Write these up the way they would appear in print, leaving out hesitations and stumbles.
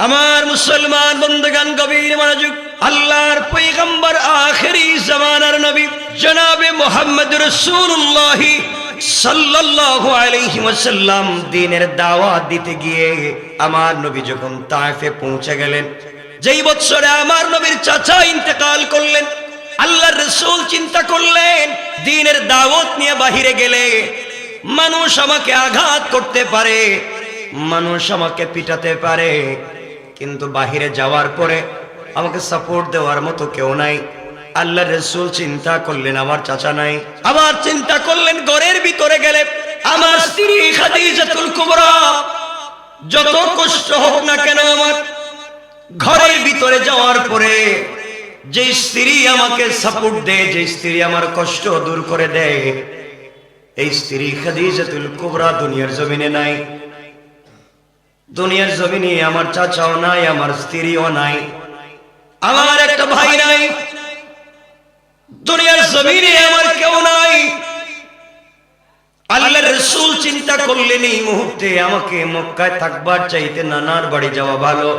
আমার মুসলমান বন্ধুগণ, গভীর মনোযোগ। আল্লাহর পয়গম্বর আখিরি জামানার নবী জনাবে মুহাম্মদ রাসূলুল্লাহ সাল্লাল্লাহু আলাইহি ওয়াসাল্লাম দ্বীনের দাওয়াত দিতে গিয়ে আমার নবী যখন তায়েফে পৌঁছে গেলেন, যেই বছরে আমার নবীর চাচা ইন্তেকাল করলেন, আল্লাহর রাসূল চিন্তা করলেন দ্বীনের দাওয়াত নিয়ে বাহিরে গেলে মানুষ আমাকে আঘাত করতে পারে, মানুষ আমাকে পিটাতে পারে, কিন্তু বাহিরে যাওয়ার পরে আমাকে সাপোর্ট দেওয়ার মতো কেউ নাই। আল্লাহর রাসূল চিন্তা করলেন আমার চাচা নাই। আবার চিন্তা করলেন ঘরের ভিতরে গেলে আমার স্ত্রী খাদিজাতুল কুবরা, যত কষ্ট হোক না কেন আমার ঘরের ভিতরে যাওয়ার পরে যে স্ত্রী আমাকে সাপোর্ট দেয়, যে স্ত্রী আমার কষ্ট দূর করে দেয়, এই স্ত্রী খাদিজাতুল কুবরা দুনিয়ার জমিনে নাই। দুনিয়ার জমিনে আমার চাচাও নাই, আমার স্ত্রীও নাই, আমার একটা ভাই নাই, দুনিয়ার জমিনে আমার কেউ নাই। আল্লাহর রাসূল চিন্তা করলেন এই মুহূর্তে আমাকে মক্কায় থাকবার চাইতে নানার বাড়ি যাওয়া ভালো।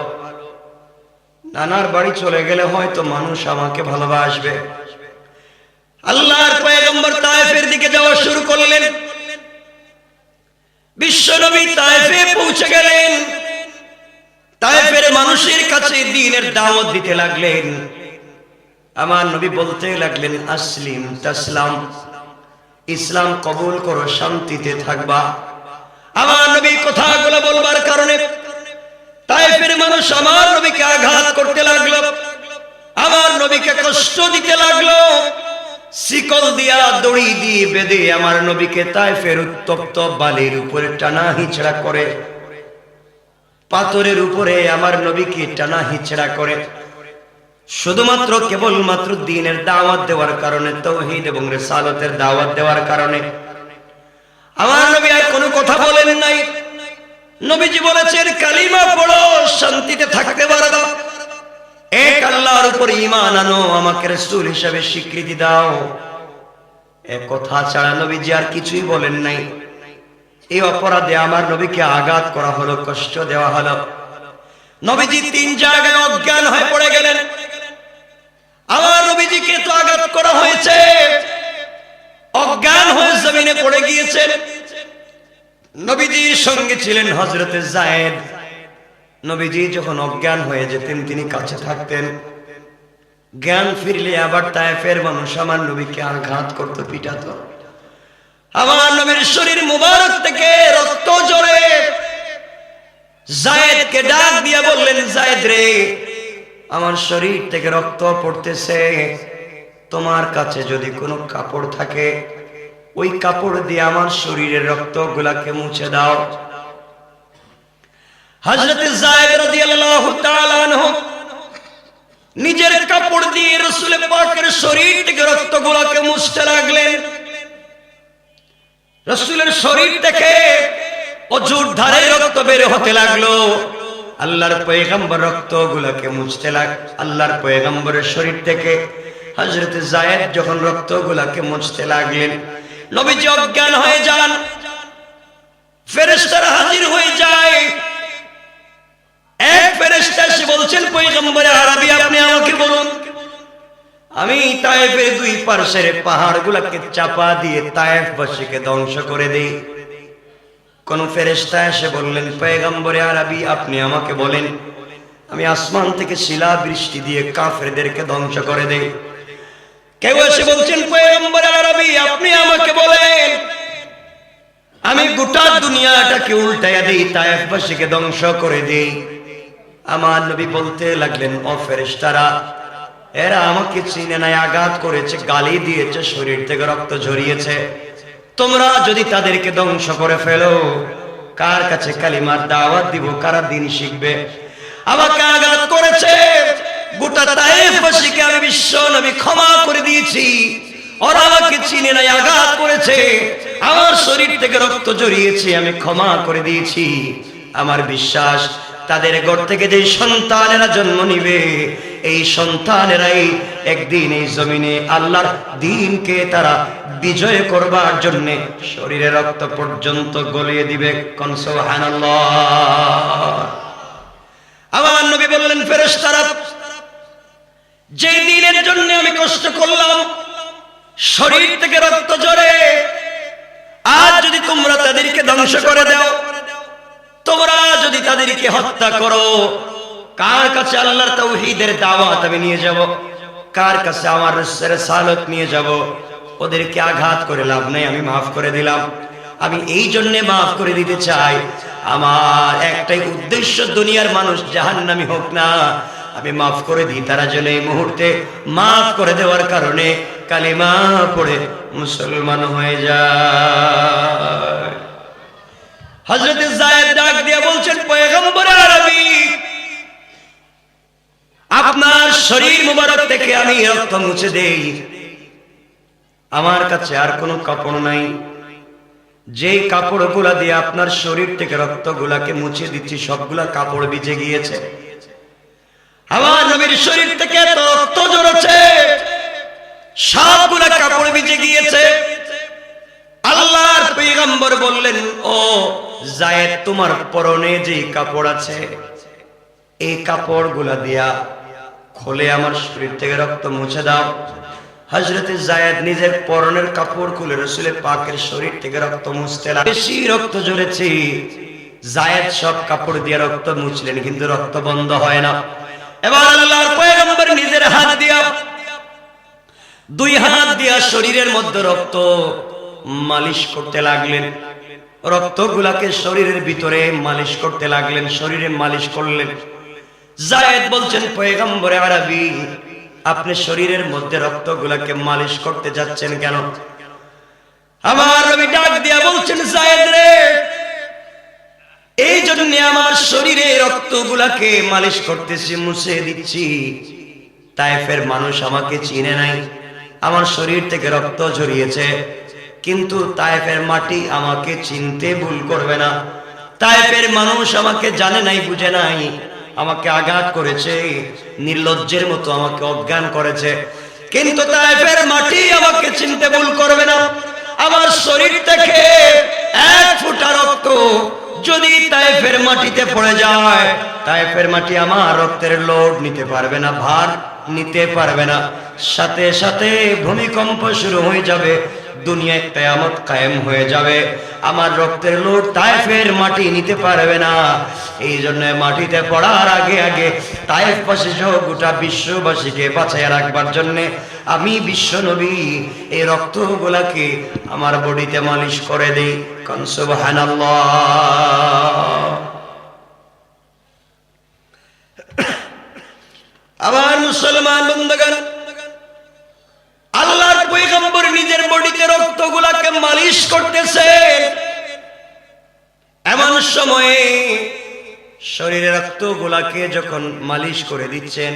নানার বাড়ি চলে গেলে হয়তো মানুষ আমাকে ভালোবাসবে। আল্লাহর পয়গম্বর তায়েফের দিকে যাওয়া শুরু করলেন। বিশ্বনবী তায়েফে পৌঁছে গেলেন। তায়েফের মানুষের কাছে দ্বীনের দাওয়াত দিতে লাগলেন। আমার নবী বলতে লাগলেন আসলিম তাসলাম, ইসলাম কবুল করো, শান্তিতে থাকবা। আমার নবী কথাগুলো বলবার কারণে তায়েফের মানুষ আমার নবীকে আঘাত করতে লাগলো, আমার নবীকে কষ্ট দিতে লাগলো, শিকল দিয়া দড়ি দিয়ে বেঁধে আমার নবীকে তায়েফের উত্তপ্ত বালির উপরে টানা হিচড়া করে, পাথরের উপরে আমার নবীকে টানা হিচড়া করে, শুধুমাত্র কেবলমাত্র দ্বীনের দাওয়াত দেওয়ার কারণে, তাওহীদ এবং রিসালাতের দাওয়াত দেওয়ার কারণে। আমার নবী আর কোনো কথা বলেন নাই। নবীজি বলেছেন কালিমা পড়ো, শান্তিতে থাকতে পারো, এক আল্লাহর উপর ঈমান আনো, আমাকে রাসূল হিসেবে স্বীকৃতি দাও। এক কথা ছাড়া নবীজি আর কিছুই বলেন নাই। এই অপরাধে আমার নবীকে আঘাত করা হলো, কষ্ট দেওয়া হলো। নবীজি 3 জায়গায় অজ্ঞান হয়ে পড়ে গেলেন। আমার নবীজিকে তো আঘাত করা হয়েছে, অজ্ঞান হয়ে জমিনে পড়ে গিয়েছেন। নবীজির সঙ্গে ছিলেন হযরতে যায়েদ। নবীজি যখন অজ্ঞান হয়ে যেতেন তিনি কাছে থাকতেন। জ্ঞান ফিরলে আবার তায়েফের মানুষ আমার নবীকে আঘাত করত, পিটাত। আমার নবীর শরীর মুবারক থেকে রক্ত ঝরে। যায়েদকে ডাক দিয়ে বললেন, যায়েদ রে, আমার শরীর থেকে রক্ত পড়তেছে, তোমার কাছে যদি কোনো কাপড় থাকে ওই কাপড় দিয়ে আমার শরীরের রক্তগুলাকে মুছে দাও। হযরতে যায়েদ রাদিয়াল্লাহু তাআলা আনহু নিজের কাপড় দিয়ে রাসূল পাকের শরীর থেকে রক্তগুলোকে মুছতে লাগলেন। রাসূলের শরীর থেকে অজুর ধারে রক্ত বের হতে লাগলো। আল্লাহর পয়গম্বর রক্তগুলোকে মুছতে আল্লাহর পয়গম্বরের শরীর থেকে হযরতে যায়েদ যখন রক্তগুলোকে মুছতে লাগলেন, নবীজি অজ্ঞান হয়ে যান। ফেরেশতারা হাজির হয়ে যায়। এক ফেরেশতা এসে বলছেন, পয়গম্বরে আরবি আপনি আমাকে বলুন, আমি তায়েফের 2 পাশের পাহাড়গুলোকে চাপা দিয়ে তায়েফবাসীকে ধ্বংস করে দেই। কোন ফেরেশতা এসে বললেন, পয়গম্বরে আরবি আপনি আমাকে বলেন, আমি আসমান থেকে শিলা বৃষ্টি দিয়ে কাফেরদেরকে ধ্বংস করে দেই। কেউ এসে বলছেন, পয়গম্বরে আরবি আপনি আমাকে বলেন, আমি গোটা দুনিয়াটাকে উল্টাইয়া দেই, তায়েফবাসীকে ধ্বংস করে দেই। আমার নবী বলতে লাগলেন, ও ফেরেশতারা, এরা আমাকে চিনে নাই, আঘাত করেছে, গালি দিয়েছে, শরীর থেকে রক্ত ঝরিয়েছে। তোমরা যদি তাদেরকে ধ্বংস করে ফেলো, কার কাছে কালিমার দাওয়াত দিব, কারা দ্বীন শিখবে? আমাকে আঘাত করেছে, গোটা তায়েফবাসীকে আমি বিশ্ব নবী ক্ষমা করে দিয়েছি। ওরা আমাকে চিনে নাই, আঘাত করেছে, আমার শরীর থেকে রক্ত ঝরিয়েছে, আমি ক্ষমা করে দিয়েছি। আমার বিশ্বাস তাদের ঘর থেকে যে সন্তানেরা জন্ম নিবে, এই সন্তানেরাই একদিন এই জমিনে আল্লাহর দ্বীনকে তারা বিজয় করবার জন্য শরীরের রক্ত পর্যন্ত গলিয়ে দিবে। কোন সুবহানাল্লাহ। আমার নবী বললেন, ফেরেশতারা, যে দিনের জন্য আমি কষ্ট করলাম, শরীর থেকে রক্ত ঝরে, আজ যদি তোমরা তাদেরকে ধ্বংস করে দাও, তোমরা যদি তাদেরকে হত্যা করো, কার কাছে আল্লাহর তাওহীদের দাওয়াত আমি নিয়ে যাব, কার কাছে আমার রিসালাত নিয়ে যাব? ওদেরকে আঘাত করে লাভ নাই, আমি মাফ করে দিলাম। আমি এই জন্য মাফ করে দিতে চাই, আমার একটাই উদ্দেশ্য, দুনিয়ার মানুষ জাহান্নামী হোক না, আমি মাফ করে দিই। তারা যেন এই মুহূর্তে মাফ করে দেওয়ার কারণে কালিমা পড়ে মুসলমান হয়ে যায়। হযরত যায়েদ ডাক দিয়ে বলছেন, পয়গম্বর আরবি, আপনার শরীর মুবারক থেকে আমি রক্ত মুছে দেই, আমার কাছে আর কোনো কাপড় নাই, যে কাপড়গুলা দিয়ে আপনার শরীর থেকে রক্তগুলাকে মুছে দিচ্ছি সবগুলা কাপড় ভিজে গিয়েছে। আমার নবীর শরীর থেকে এত রক্ত ঝরেছে, সবগুলা কাপড় ভিজে গিয়েছে। আল্লাহর পয়গম্বর বললেন, ও যায়েদ, তোমার পরনে যে কাপড় আছে, এই কাপড়গুলা দিয়া খুলে আমার শরীর থেকে রক্ত মুছে দাও। হযরত যায়েদ নিজের পরনের কাপড় খুলে রাসূল পাকের শরীর থেকে রক্ত মুছতে লাগলেন। বেশি রক্ত ঝরেছে, যায়েদ সব কাপড় দিয়ে রক্ত মুছলেন, কিন্তু রক্ত বন্ধ হয় না। এবার আল্লাহর পয়গম্বর নিজের হাত দিয়া, দুই হাত দিয়া শরীরের মধ্যে রক্ত মালিশ করতে লাগলেন, রক্তগুলাকে শরীরের ভিতরে মালিশ করতে লাগলেন, শরীরে মালিশ করলেন। যায়েদ বলছেন, পয়গম্বর আরবি, আপনি শরীরের মধ্যে রক্তগুলাকে মালিশ করতে যাচ্ছেন কেন? আমার নবী ডাক দিয়া বলছেন, যায়েদ রে, এই জন্য আমার শরীরে রক্তগুলাকে মালিশ করতেছি, মুছে দিচ্ছি। তায়েফের মানুষ আমাকে চিনে নাই, আমার শরীর থেকে রক্ত ঝরিয়েছে, কিন্তু তায়েফের মাটি আমাকে চিনতে ভুল করবে না। তায়েফের মানুষ আমাকে জানে নাই, বুঝে নাই, আমাকে আঘাত করেছে, নির্লজ্জের মতো আমাকে অজ্ঞান করেছে, কিন্তু তায়েফের মাটি আমাকে চিনতে ভুল করবে না। আমার শরীর থেকে এক ফোঁটা রক্ত যদি তায়েফের মাটিতে পড়ে যায়, তায়েফের মাটি আমার রক্তের লোড নিতে পারবে না, ভার নিতে পারবে না, সাথে সাথে ভূমিকম্প শুরু হয়ে যাবে, দুনিয়ায় কিয়ামত কায়েম হয়ে যাবে। আমার রক্তের লোড তায়েফের মাটি নিতে পারবে না। এই জন্য মাটিতে পড়ার আগে আগে তায়েফবাসী সহ গোটা বিশ্ববাসীকে বাঁচাইয়া রাখবার জন্য আমি বিশ্ব নবী এই রক্তগুলাকে আমার বডিতে মালিশ করে দেই। কান সুবহানাল্লাহ। আবার মুসলমান বন্ধুগণ, আল্লাহর পয়গম্বর নিজের বডিতে রক্তগুলাকে মালিশ করতেছে, এমন সময়ে শরীরের রক্তগুলাকে যখন মালিশ করে দিচ্ছেন,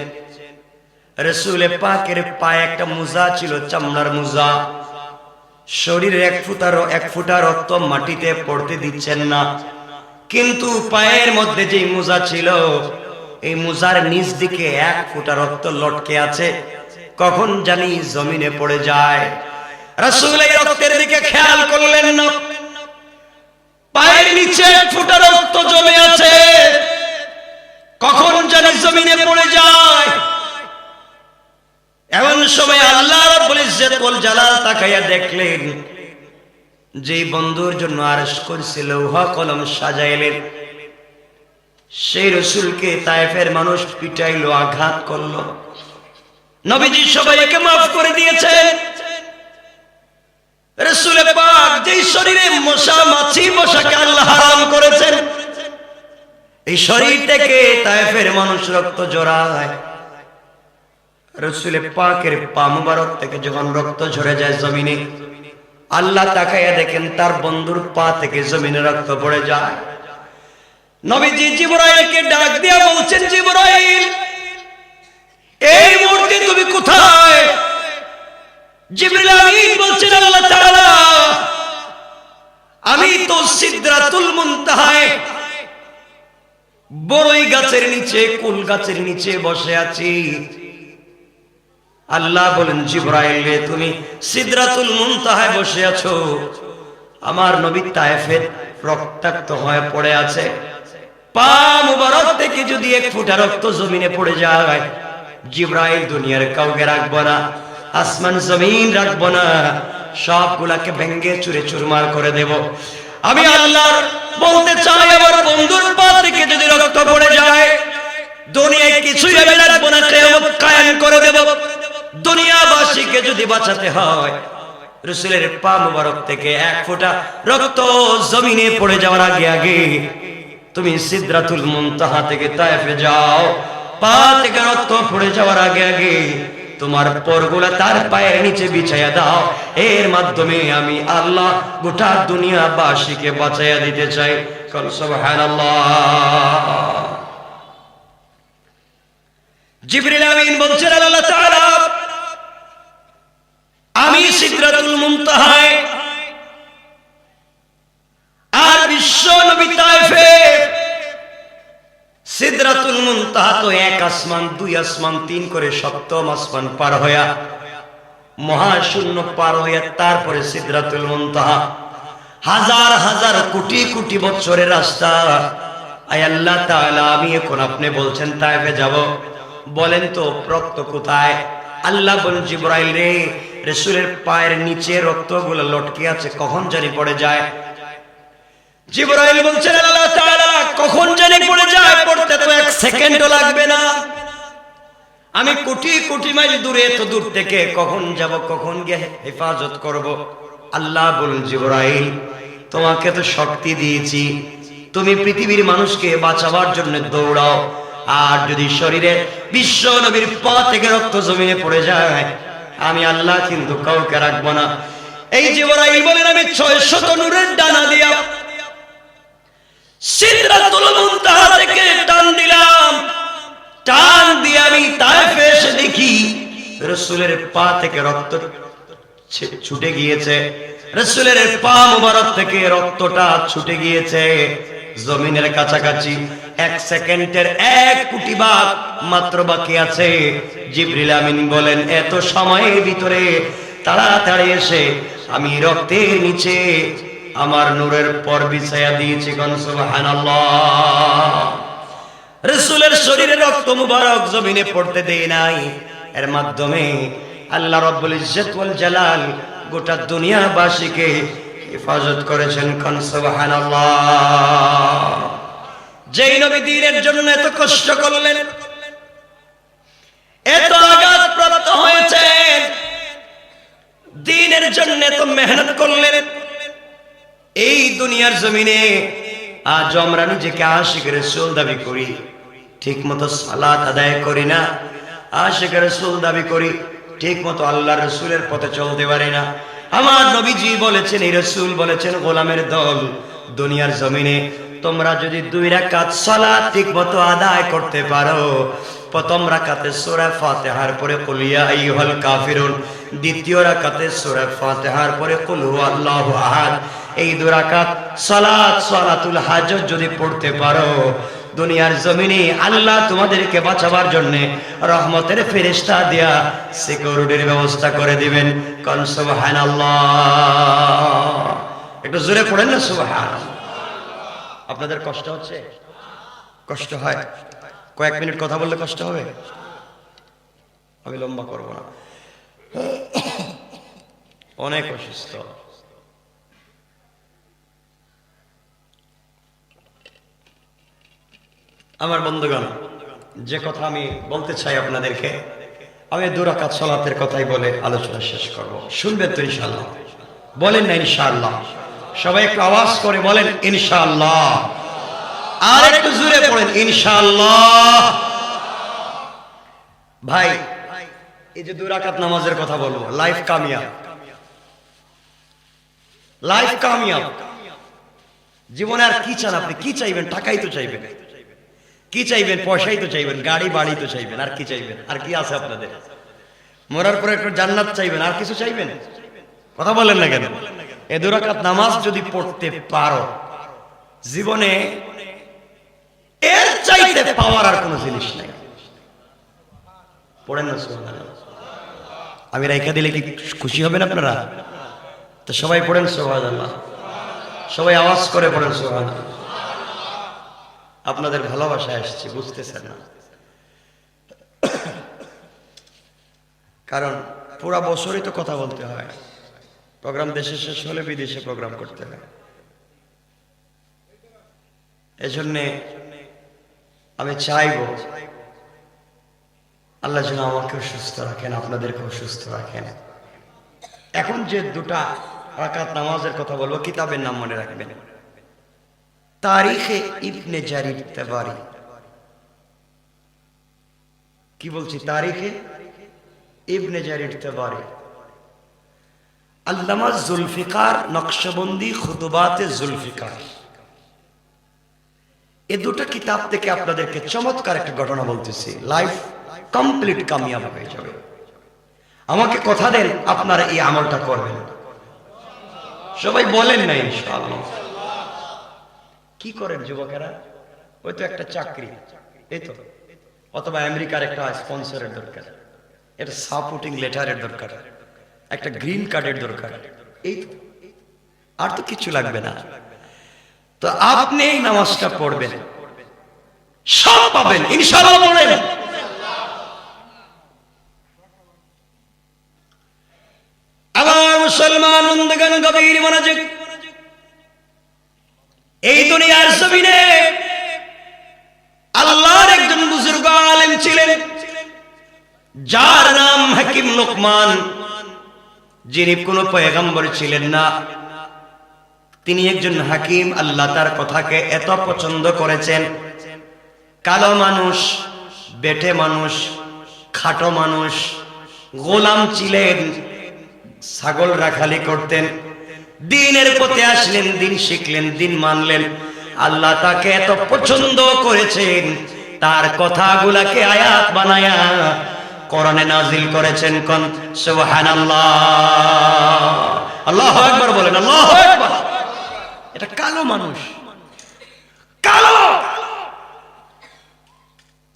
রাসূল পাকের পায়ে একটা মুজা ছিল, চামড়ার মুজা, শরীরে এক ফুটা রক্ত মাটিতে পড়তে দিচ্ছেন না, কিন্তু পায়ের মধ্যে যে মুজা ছিল, এই মুজার নিচ দিকে এক ফুটা রক্ত লটকে আছে, কখন জানি জমিনে পড়ে যায়। রাসূল এই রক্তের দিকে খেয়াল করলেন না, পায়ের নিচে এক ফুটা রক্ত জমে আছে, কখন জানি জমিনে পড়ে যায়। এমন সময় আল্লাহ রাব্বুল ইজ্জত ওয়াল জালাল তাকায়া দেখলেন, যে বন্ধুর জন্য আরশ কুরসি লৌহ কলম সাজাইলেন, সেই রাসূলকে তায়েফের মানুষ পিটাইলো, আঘাত করলো। নবীজি সবাইকে মাফ করে দিয়েছেন। রাসূল পাক যেই শরীরে মশা মাছি বসাকে আল্লাহ হারাম করেছেন, এই শরীর থেকে তায়েফের মানুষ রক্ত ঝরায়। রাসূল পাকের পা মুবারক থেকে যখন রক্ত ঝরে যায় জমিনে, আল্লাহ তাকায়া দেখেন তার বন্ধুর পা থেকে জমিনে রক্ত পড়ে যায়। নবীজি জিবরাইলকে ডাক দিয়া বলছেন, জিবরাইল, এই মুহূর্তে তুমি কোথায়? জিবরিল আমিন বলছেন, আল্লাহ তাআলা, আমি তো সিদরাতুল মুনতাহায় বড়ই গাছের নিচে, কুল গাছের নিচে বসে আছি। আল্লাহ বলেন, জিবরাইল রে, তুমি সিদরাতুল মুনতাহায় বসে আছো, আমার নবী তায়েফে রক্তাক্ত হয়ে পড়ে আছে, পা মুবারক থেকে যদি এক ফোঁটা রক্ত জমিনে পড়ে যায়, জিবরাইল দুনিয়ার কাউকে রাখবো না, আসমান জমিন রাখবো না, সবগুলাকে ভেঙ্গে চুরে চুরমার করে দেব। আমি আল্লাহ বলতে চাই, আমার বন্ধুর পা থেকে যদি রক্ত পড়ে যায়, দুনিয়ায় কিছুই আমি রাখবো না, কিয়ামত কায়েম করে দেব। দুনিয়াবাসীকে যদি বাঁচাতে হয়, রাসূলের পা মুবারক থেকে এক ফোঁটা রক্ত জমিনে পড়ে যাওয়ার আগে আগে তুমি সিদরাতুল মুনতাহা থেকে তায়েফে যাও। পা থেকে রক্ত পড়ে যাওয়ার আগে আগে তোমার পরগুলা তার পায়ের নিচে বিছায়া দাও। এর মাধ্যমে আমি আল্লাহ গোটা দুনিয়াবাসীকে বাঁচাইয়া দিতে চাই। সুবহানাল্লাহ। জিবরিল আমিন বলছেন, আল্লাহ তাআলা আমি সিদরাতুল মুনতাহায় আর বিশ্ব নবী তায়েফে। সিদরাতুল মুনতাহা তো এক আসমান, দুই আসমান, তিন করে সপ্তম আসমান পার হইয়া, মহাশূন্য পার হইয়া তারপরে সিদরাতুল মুনতাহা। হাজার হাজার কোটি কোটি বছরের রাস্তা। আয় আল্লাহ তাআলা, আমি এখন আপনি বলছেন তায়েফে যাব, বলেন তো রক্ত কোথায়? আল্লাহ বলেন, জিবরাইল রে, রাসূলের পায়ের নিচে রক্তগুলো লটকে আছে, কখন জানি পড়ে যায়। জিবরাইল বলছেন, আল্লাহ তাআলা কখন জানি পড়ে যায়, পড়তে তো এক সেকেন্ডও লাগবে না। আমি কোটি কোটি মাইল দূরে, এত দূর থেকে কখন যাব, কখন গিয়ে হেফাজত করব? আল্লাহ বলেন, জিবরাইল তোমাকে তো শক্তি দিয়েছি, তুমি পৃথিবীর মানুষকে বাঁচাবার জন্য দৌড়াও। আর যদি শরীরে বিশ্ব নবীর পা থেকে রক্ত জমিনে পড়ে যায়, আমি আল্লাহ কিন্তু কাউকে রাখবো না। এই জিবরাইল বলেন, আমি 600 নূরের ডানা দিয়া সিদরাতুল মুনতাহা থেকে টান দিলাম। টান দিয়ে আমি তায়েফে এসে দেখি রাসূলের পা থেকে রক্ত ছুটে গিয়েছে। রাসূলের পা মুবারক থেকে রক্তটা ছুটে গিয়েছে জমিনের কাছাকাছি। 1 সেকেন্ডের 1 কোটি ভাগ মাত্র বাকি আছে। জিবরিল আমিন বলেন, এত সময়ের ভিতরে তাড়াতাড়ি এসে আমি রক্তের নিচে আমার নূরের পর বিছায়া দিয়েছি। সুবহানাল্লাহ। রাসূলের শরীরে রক্ত মুবারক জমিনে পড়তে দেই নাই। এর মাধ্যমে আল্লাহ রাব্বুল ইজ্জত ওয়াল জালাল গোটা দুনিয়াবাসীকে হেফাজত করেছেন। সুবহানাল্লাহ। যেই নবী দ্বীনের জন্য এত কষ্ট করলেন, এত আঘাত প্রাপ্ত হয়েছেন, দ্বীনের জন্য এত মেহনত করলেন, এই দুনিয়ার জমিনে আজ আমরা নিজেকে আশিক রাসূল দাবি করি, ঠিক মতো সালাত আদায় করি না। আশিক রাসূল দাবি করি, ঠিক মতো আল্লাহর রাসূলের পথে চলতে পারি না। আমার নবীজি বলেছেন, এই রাসূল বলেছেন, গোলামের দল, দুনিয়ার জমিনে তোমরা যদি 2 রাকাত সালাত ঠিক মতো আদায় করতে পারো, প্রথম রাকাতে সূরা ফাতিহার পরে কুল ইয়া আইয়ুহাল কাফিরুন, দ্বিতীয় রাকাতে সূরা ফাতিহার পরে কুল হুয়াল্লাহু আহাদ, এই 2 রাকাত সালাত সালাতুল হাজত যদি পড়তে পারো, দুনিয়ার জমিনে আল্লাহ তোমাদেরকে বাঁচাবার জন্য রহমতের ফেরেশতা দিয়া সিকিউরিটির ব্যবস্থা করে দিবেন। কোন সুবহানাল্লাহ। একটু জোরে পড়েন না সুবহানাল্লাহ। আপনাদের কষ্ট হচ্ছে? কষ্ট হয়? কয়েক মিনিট কথা বললে কষ্ট হবে? আমি লম্বা করব না, অনেক অসুস্থ। আমার বন্ধুগণ, যে কথা আমি বলতে চাই আপনাদেরকে, আমি 2 রাকাত সালাতের কথাই বলে আলোচনা শেষ করব। শুনবেন তো ইনশাআল্লাহ? বলেন না ইনশাআল্লাহ? সবাই একটু আওয়াজ করে বলেন ইনশাআল্লাহ। আর একটু জোরে পড়েন ইনশাআল্লাহ। ভাই, এই যে 2 রাকাত নামাজের কথা বলবো, লাইফ কামিয়াব, লাইফ কামিয়াব। জীবনে আর কি চান আপনি? কি চাইবেন? টাকাই তো চাইবেন, কি চাইবেন? পয়সাই তো চাইবেন, গাড়ি বাড়ি তো চাইবেন, আর কি চাইবেন? আর কি আছে আপনাদের? মরার পরে একটু জান্নাত চাইবেন, আর কিছু চাইবেন? কথা বলেন না কেন? এই 2 রাকাত নামাজ যদি পড়তে পারো, জীবনে এর চাইতে পাওয়ার আর কোনো জিনিস নাই। পড়েন না সুবহানাল্লাহ। আমি রাইখা দিলে কি খুশি হবেন আপনারা? তো সবাই পড়েন সুবহানাল্লাহ, সবাই আওয়াজ করে পড়েন সুবহানাল্লাহ। আপনাদের ভালোবাসায় আসছি, বুঝতেছেন না? কারণ পুরা বছরই তো কথা বলতে হয়, প্রোগ্রাম দেশে শেষ হলে বিদেশে প্রোগ্রাম করতে হয়। এজন্যে আমি চাইব আল্লাহ যেন আমাকেও সুস্থ রাখেন, আপনাদেরকেও সুস্থ রাখেন। এখন যে দুটা রাকাত নামাজের কথা বলবো, কিতাবের নাম মনে রাখবেন, তারিখে ইবনে জারির তাবারি। কি বলছি? তারিখে ইবনে জারির তাবারি। আল্লামা জুলফিকার নকশবন্দি খুতুবাতে জুলফিকার, এই দুটো কিতাব থেকে আপনাদেরকে চমৎকার একটা ঘটনা বলতেছি, লাইফ কমপ্লিট কামিয়াব হয়ে যাবে। আমাকে কথা দেন আপনারা এই আমলটা করবেন। সবাই বলেন না ইনশাআল্লাহ। কি করেন যুবকেরা? ওই তো একটা চাকরি, এই তো, অথবা আমেরিকার একটা স্পন্সরের দরকার, একটা সাপোর্টিং লেটারের দরকার, একটা গ্রিন কার্ডের দরকার, এই তো, আর তো কিছু লাগবে না। তো আপনি এই নামাজটা পড়বেন, সব পাবেন ইনশাআল্লাহ। পড়েন। আমার মুসলমান বন্ধুগণ, গভীর মনোযোগ। এই দুনিয়ার জমিনে আল্লাহর একজন বুজুর্গ আলেম ছিলেন, যার নাম হাকিম লোকমান, যিনি কোনো পয়গম্বর ছিলেন না। তিনি একজন হাকিম। আল্লাহ তার কথাকে এত পছন্দ করেছেন, কালো মানুষ, বেটে মানুষ, খাটো মানুষ, গোলাম ছিলেন, ছাগল রাখালি করতেন, দিনের পথে আসলেন, দিন শিখলেন, দিন মানলেন। আল্লাহ তাকে এত পছন্দ করেছেন, তার কথাগুলাকে আয়াত বানায়া কোরআনে নাজিল করেছেন। কোন সুবহানাল্লাহ, আল্লাহু আকবার বলেন, আল্লাহু আকবার। এটা কালো মানুষ, কালো,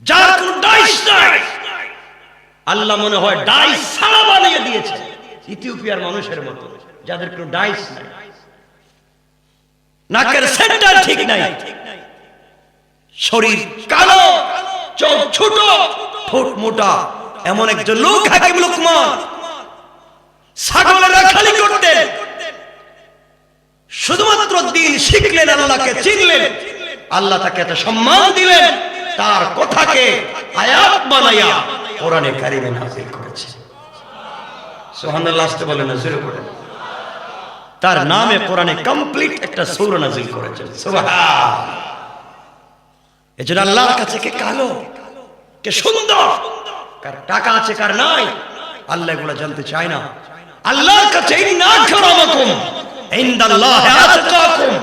যার কোনো ডাইস নাই। আল্লাহ মনে হয় ডাইস ছাড়া বানিয়ে দিয়েছে, ইথিওপিয়ার মানুষের মতো, যাদের কোনো ডাইস নাই, নাকের সেন্টার ঠিক নাই, শরীর কালো, চোখ ছোট, ঠোঁট মোটা, এমন একজন লোক হাকিম লোকমান। ছাগলেরা খালি করতেন, শুধুমাত্র দিন শিখলেন, আল্লাহকে চিনলেন, আল্লাহ তাকে এত সম্মান দিলেন, তার কথাকে আয়াত বানাইয়া কোরআনে কারিমে নাযিল করেছে। সুবহানাল্লাহ, আসতে বলেন না, জোরে পড়েন। তার নামে কোরআনে কমপ্লিট একটা সূরা নাযিল করেছেন। সুবহান। এজন্য আল্লাহর কাছে কে কালো, কে সুন্দর, কার টাকা আছে, কার নাই, আল্লাহ এগুলো জানতে চায় না। আল্লাহর কাছে ইন্না আকরামাকুম ইনদাল্লাহি আতকাকুম,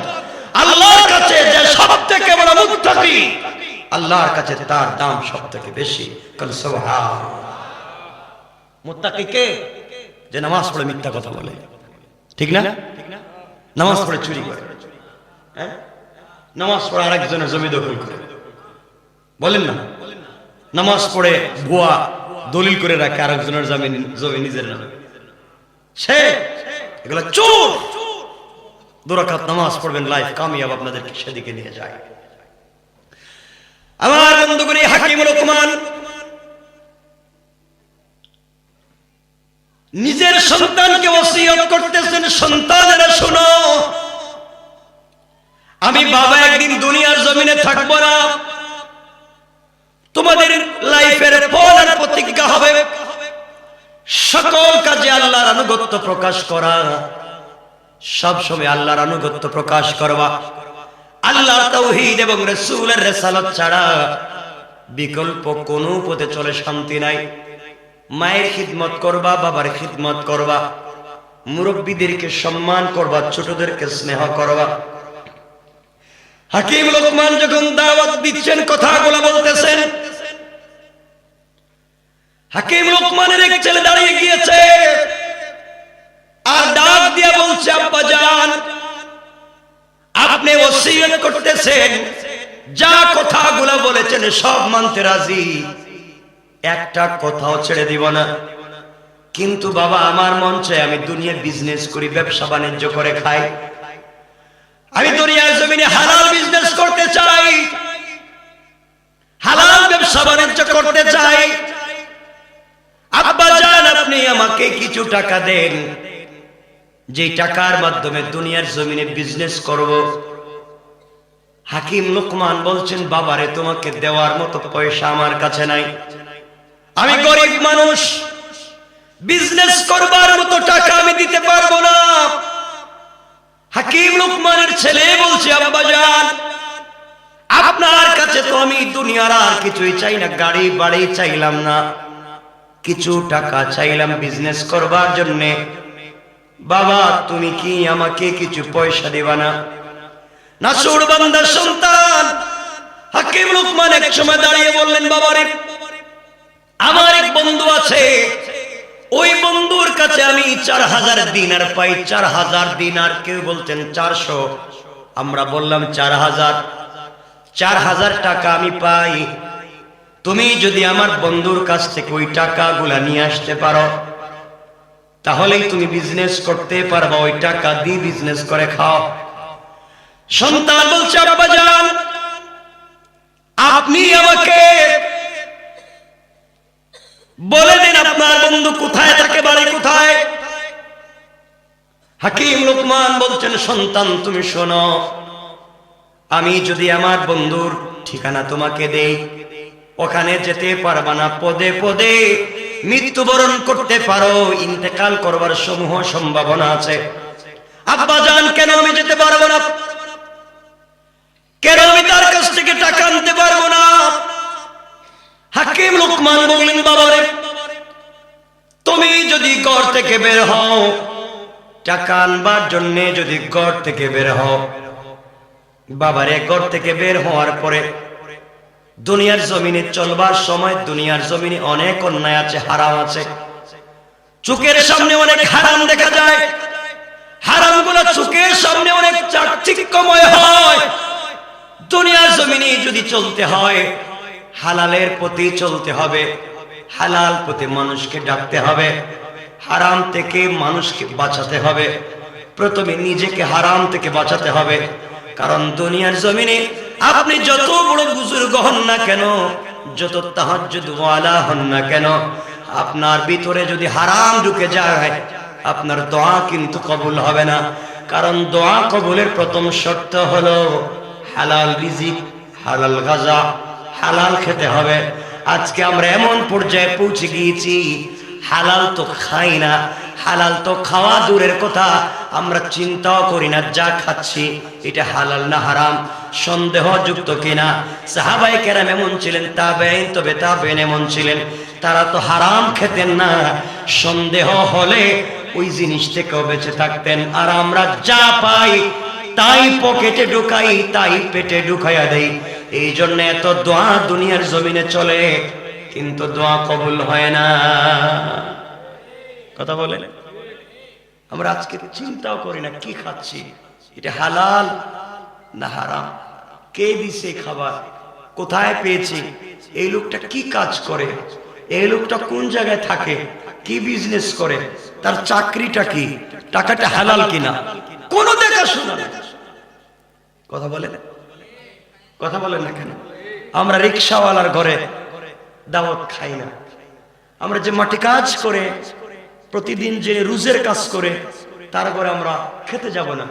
আল্লাহর কাছে যে সবথেকে বড় মুত্তাকি, আল্লাহর কাছে তার দাম সবথেকে বেশি। কল সুবহান। মুত্তাকি কে? যে নামাজ পড়ে মিথ্যা কথা বলে, ঠিক না? নামাজ পড়ে চুরি করে, হ্যাঁ, নামাজ পড়ে আরেকজনের জমি দখল করে, বলেন না? নামাজ পড়ে ভুয়া দলিল করে রাখে আরেকজনের জমি নিজের নামে, সে এগুলো চোর। দুরাকাত নামাজ পড়বেন, লাইফ কামিয়াব আপনাদের সেদিকে নিয়ে যায়। আমার বন্ধুগণ, হাকিম লোকমান নিজের সন্তানকে ওসিয়ত করতেছেন, সন্তানেরা শোনো, আমি বাবা একদিন দুনিয়ার জমিনে থাকবো না, তোমাদের লাইফের ফল আর প্রতিজ্ঞা হবে সকল কাজে আল্লাহর আনুগত্য প্রকাশ করা, সব সময় আল্লাহর আনুগত্য প্রকাশ করবা, আল্লাহর তাওহীদ এবং রাসূলের রিসালাত ছাড়া বিকল্প কোনো পথে চলে শান্তি নাই। মায়ের খিদমত করবা, বাবার খিদমত করবা, মুরব্বীদেরকে সম্মান করবা, ছোটদেরকে স্নেহ করবা। হাকিম লোকমান যখন দাওয়াত দিচ্ছেন, কথাগুলো বলতেছেন, হাকিম লোকমানের এক ছেলে দাঁড়িয়ে গিয়েছে আর ডাক দিয়ে বলছে, আব্বা জান, আপনি ওসিয়ত করতেছেন, যা কথাগুলো বলেছেন সব মানতে রাজি, একটা কথাও ছেড়ে দিব না, কিন্তু বাবা আমার মন চায় আমি দুনিয়ার বিজনেস করি, ব্যবসা বাণিজ্য করে খাই, আমি দুনিয়ার জমিনে হালাল বিজনেস করতে চাই, হালাল ব্যবসা বাণিজ্য করতে চাই, আব্বা জান আপনি আমাকে কিছু টাকা দেন, যে টাকার মাধ্যমে দুনিয়ার জমিনে বিজনেস করব। হাকিম লোকমান বলছেন, বাবারে তোমাকে দেওয়ার মতো পয়সা আমার কাছে নাই, আমি গরিব মানুষ, বিজনেস করবার মতো টাকা আমি দিতে পারবো না। হাকিম লোকমানের ছেলে বলছে, আব্বা জান আপনার কাছে তো আমি দুনিয়ার আর কিছুই চাই না, গাড়ি বাড়ি চাইলাম না, কিছু টাকা চাইলাম বিজনেস করবার জন্য। বাবা তুমি কি আমাকে কিছু পয়সা দিবা না? নাসুর বান্দার সন্তান হাকিম লোকমান এক সময় দাঁড়িয়ে বললেন, বাবারে আমার এক বন্ধু আছে, ওই বন্ধুর কাছে আমি 4000 দিনার পাই। 4000 দিনার, কেউ বলতেন 400, আমরা বললাম 4000। 4000 টাকা আমি পাই, তুমি যদি আমার বন্ধুর কাছ থেকে ওই টাকাগুলা নিয়ে আসতে পারো তাহলেই তুমি বিজনেস করতে পারবা, ওই টাকা দিয়ে বিজনেস করে খাও। সন্তান বলছে, আব্বা জান আপনি আমাকে বলে দিন আপনার বন্ধু কোথায় থাকে, বাড়ি কোথায়? হাকিম লোকমান বলছেন, সন্তান তুমি শোনো, আমি যদি আমার বন্ধুর ঠিকানা তোমাকে দেই, ওখানে যেতে পারবা না, পদে পদে মৃত্যুবরণ করতে পারো, ইন্তেকাল করবার সমূহ সম্ভাবনা আছে। আব্বা জান কেন আমি যেতে পারবো না? কেন আমি তার কাছ থেকে টাকা আনতে পারবো না? হাকিম লোকমান বললেন, বাবারে তুমি যদি ঘর থেকে বের হও, টাকা আনবার জন্য যদি ঘর থেকে বের হও, বাবারে ঘর থেকে বের হওয়ার পরে দুনিয়ার জমিনে চলবার সময় দুনিয়ার জমিনে অনেক অন্যায় আছে, হারাম আছে, চোখের সামনে অনেক হারাম দেখা যায়, হারামগুলো চোখের সামনে অনেক চাকচিক্যময় হয়। দুনিয়ার জমিনে যদি চলতে হয় হালালের পথে চলতে হবে, হালাল পথে মানুষকে ডাকতে হবে, হারাম থেকে মানুষকে বাঁচাতে হবে। প্রথমে নিজেকে হারাম থেকে বাঁচাতে হবে, কারণ দুনিয়ার জমিনে আপনি যত বড় বুজুর্গ হন না কেন, যত তাহাজ্জুদ ওয়ালা হন না কেন, আপনার ভিতরে যদি হারাম ঢুকে যায় আপনার দোয়া কিন্তু কবুল হবে না। কারণ দোয়া কবুলের প্রথম শর্ত হলো হালাল রিজিক, হালাল গাজা, হালাল খেতে হবে। আজকে আমরা এমন পর্যায়ে পৌঁছে গিয়েছি, হালাল তো খাই না, হালাল তো খাওয়া দূরের কথা, আমরা চিন্তাও করি না যা খাচ্ছি এটা হালাল না হারাম, সন্দেহযুক্ত কিনা। সাহাবায়ে কেরাম এমন ছিলেন, তাবেঈন তবে তাবেঈন এমন ছিলেন, তারা তো হারাম খেতেন না, সন্দেহ হলে ওই জিনিস থেকেও বেঁচে থাকতেন। আর আমরা যা পাই তাই পকেটে ঢুকাই, তাই পেটে ঢুকাইয়া দেই। এই জন্য এত দোয়া দুনিয়ার জমিনে চলে, কিন্তু দোয়া কবুল হয় না। কথা বলেন, আমরা আজকে চিন্তাও করি না কি খাচ্ছি, এটা হালাল না হারাম, কে দিছে খাবার, কোথায় পেয়েছি, এই লোকটা কি কাজ করে, এই লোকটা কোন জায়গায় থাকে, কি বিজনেস করে, তার চাকরিটা কি, টাকাটা হালাল কিনা, কোনো দেখাশোনা না। কথা বলেন, কথা বলেন না কেন? আমরা রিকশাওয়ালার ঘরে দাওয়াত খাই না, আমরা যে মাটি কাজ করে প্রতিদিন যে রুজের কাজ করে তার ঘরে আমরা খেতে যাব না।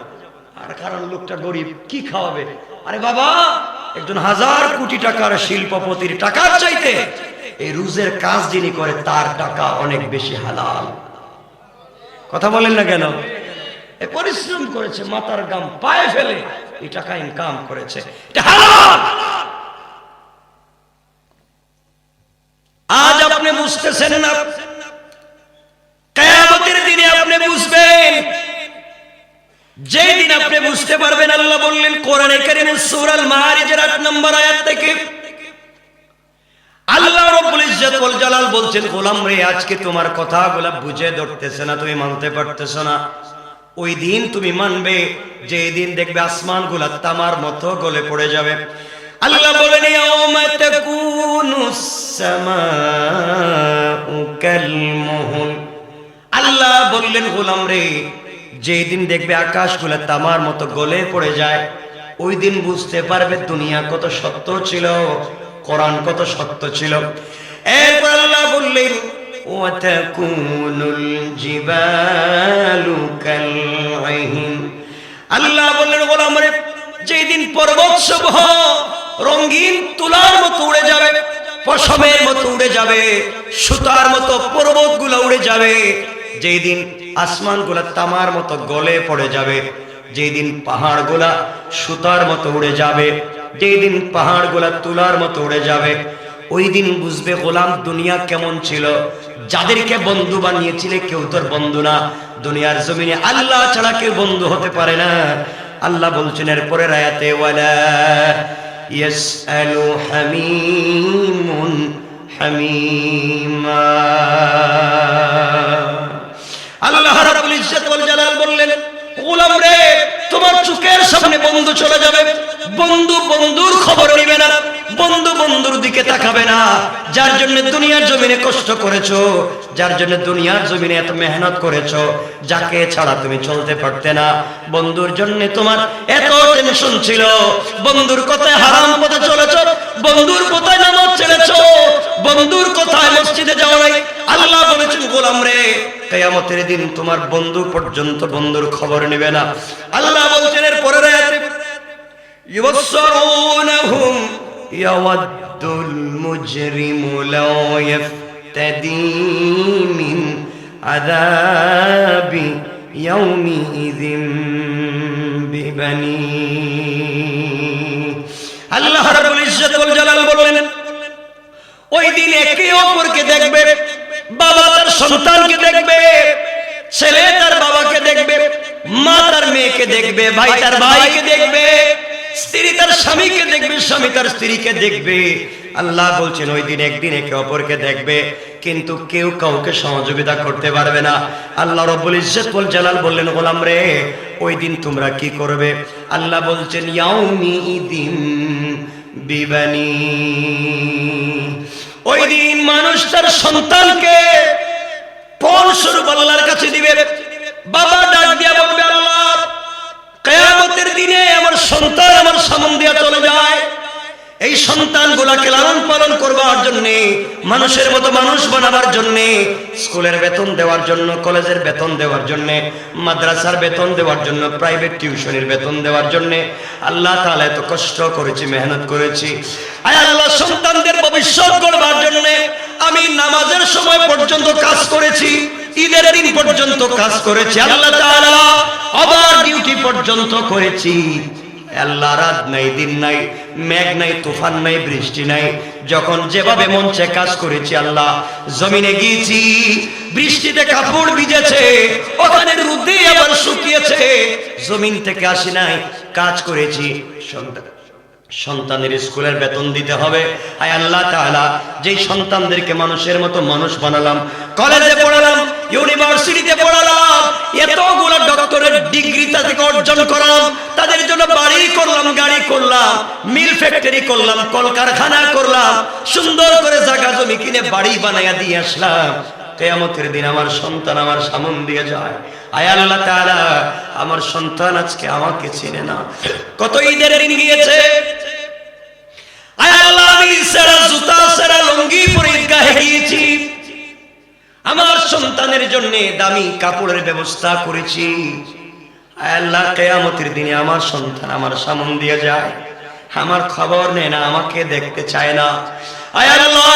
আর কারণ লোকটা গরিব, কি খাওয়াবে? আরে বাবা, একজন 1000 কোটি টাকার শিল্পপতির টাকার চাইতে এই রুজের কাজ যিনি করে তার টাকা অনেক বেশি হালাল। কথা বলেন না কেন? এই পরিশ্রম করেছে, মাথার গাম পায়ে ফেলে এই টাকা ইনকাম করেছে, এটা হালাল। আজ আপনি বুঝতেছেন না, কিয়ামতের দিনে আপনি বুঝবেন। যেই দিন আপনি বুঝতে পারবেন, আল্লাহ বললেন কোরআনে কারীমের সূরা আল মাআরিজের 8 নম্বর আয়াত থেকে, আল্লাহ রাব্বুল ইজ্জত ওয়াল জালাল বলছেন, গোলাম রে আজকে তোমার কথাগুলো বুঝে ধরতেছ না, তুমি মানতে পারতেছ না। ওই দিন তুমি মানবে যে দিন দেখবে আসমানগুলো তামার মতো গলে পড়ে যাবে। আল্লাহ বলেন ইয়াউমা তাকুনুস সামাউ কাল মুহল। আল্লাহ বললেন গোলাম রে, যেই দিন দেখবে আকাশগুলো তামার মতো গলে পড়ে যায়, ওই দিন বুঝতে পারবে দুনিয়া কত সত্য ছিল, কোরআন কত সত্য ছিল। এরপর আল্লাহ বললেন ওয়াতাকুনুল জিবালু কালঈহিন, আল্লাহ বললেন গোলামরে যেই দিন পর্বত সমূহ রঙিন তুলার মতো উড়ে যাবে, পশমের মতো উড়ে যাবে, সুতার মতো পর্বতগুলো উড়ে যাবে, যেই দিন আসমানগুলা তামার মতো গলে পড়ে যাবে, যেই দিন পাহাড়গুলা সুতার মতো উড়ে যাবে, যেই দিন পাহাড়গুলা তুলার মতো উড়ে যাবে, ওই দিন বুঝবে গোলাম দুনিয়া কেমন ছিল। যাদেরকে বন্ধু বানিয়েছিলে কেউ তোর বন্ধু না। দুনিয়ার জমিনে আল্লাহ ছাড়া কেউ বন্ধু হতে পারে না। আল্লাহ বলছেন এরপরের আয়াতে ওয়ালা ইয়াসআলু হামিমুন হামিমা। আল্লাহ রাব্বুল ইজ্জত ওয়াল জালাল বললেন গোলাম রে তোমার চোখের সামনে বন্ধু চলে যাবে, বন্ধু বন্ধুর খবর নেবে না, বন্ধু বন্ধুর দিকে তাকাবে না। যার জন্য দুনিয়ার জমিনে কষ্ট করেছো, যার জন্য দুনিয়ার জমিনে এত মেহনত করেছো, যাকে ছাড়া তুমি চলতে পারতে না, বন্ধুর জন্য তোমার এত টেনশন ছিল, বন্ধুর কথায় হারাম পথে চলেছো, বন্ধুর কথায় নামাজ ছেড়েছো, বন্ধুর কথায় মসজিদে যাও নাই। আল্লাহ বলেছেন গোলাম রে কিয়ামতের দিন তোমার বন্ধু পর্যন্ত বন্ধুর খবর নেবে না। আল্লাহ বলছেন এর পরের আয়াতে ইউবসসিরুনহুম ইয়াওয়াদ্দুল মুজরিমু লাউ ইফতাদি মিন আযাবি ইয়াউমিযিন বিবানি। আল্লাহ রাব্বুল ইজ্জত ওয়াল জালাল বলেন ওই দিন একে অপরকে দেখবে, বাবা তার সন্তানকে দেখবে, ছেলে তার বাবাকে দেখবে, মা তার মেয়েকে দেখবে, ভাই তার ভাইকে দেখবে, স্ত্রী তার স্বামীকে দেখবে, স্বামী তার স্ত্রীকে দেখবে। আল্লাহ বলছেন ওই দিন একদিন একে অপরকে দেখবে, কিন্তু কেউ কাউকে সহযোগিতা করতে পারবে না। আল্লাহ রাব্বুল ইজ্জত ওয়াল জালাল বললেন গোলাম রে ওই দিন তোমরা কি করবে? আল্লাহ বলছেন ইয়াউমিদিন বিবানি, ওই দিন মানুষ তার সন্তানকে ফলস্বরূপ আল্লাহর কাছে দিবে। বাবা ডাক দিয়া বলবে আল্লাহ কিয়ামতের দিনে আমার সন্তান আমার সামনে দিয়া চলে যায়, এই সন্তানগুলোকে লালন পালন করবার জন্য, মানুষের মতো মানুষ বানাবার জন্য, স্কুলের বেতন দেওয়ার জন্য, কলেজের বেতন দেওয়ার জন্য, মাদ্রাসার বেতন দেওয়ার জন্য, প্রাইভেট টিউশনের বেতন দেওয়ার জন্য আল্লাহ তাআলা এত কষ্ট করেছি, মেহনত করেছি। আয় আল্লাহ সন্তানদের ভবিষ্যৎ গড়বার জন্য আমি নামাজের সময় পর্যন্ত কাজ করেছি, ঈদের দিন পর্যন্ত কাজ করেছি, আল্লাহ তাআলা আবার ডিউটি পর্যন্ত করেছি। আল্লাহ রাত নাই দিন নাই, মেঘ নাই, তুফান নাই, বৃষ্টি নাই, যখন যেভাবে মন চায় কাজ করেছি। আল্লাহ জমিনে গিয়েছি, বৃষ্টিতে কাপড় ভিজেছে, ওখানে রোদে আবার শুকিয়েছে, জমিন থেকে আসি নাই, কাজ করেছি। সন্তানের স্কুলের বেতন দিতে হবে। আয় আল্লাহ তাআলা যেই সন্তানদেরকে মানুষের মতো মানুষ বানালাম, কলেজে পড়ালাম, ইউনিভার্সিটিতে পড়ালাম, এতগুলো ডক্টরেট ডিগ্রি তাদেরকে অর্জন করালাম, তাদের জন্য বাড়ি করলাম, গাড়ি করলাম, মিল ফ্যাক্টরি করলাম, কলকারখানা করলাম, সুন্দর করে জায়গা জমি কিনে বাড়ি বানাইয়া দিয়ে আসলাম। কিয়ামতের দিন আমার সন্তান আমার সামনে দিয়ে যায়, আয় আল্লাহ তাআলা আমার সন্তান আজকে আমাকে চিনে না। কত ঈদের দিন গিয়েছে, আয় আল্লাহ আমি সারা জুতা সারা লুঙ্গি পরে ঈদগাহে গিয়েছি, আমার সন্তানের জন্য দামি কাপড়ের ব্যবস্থা করেছি। আয় আল্লাহ কিয়ামতের দিনে আমার সন্তান আমার সামনে দিয়ে যায়, আমার খবর নেয় না, আমাকে দেখতে চায় না। আয় আল্লাহ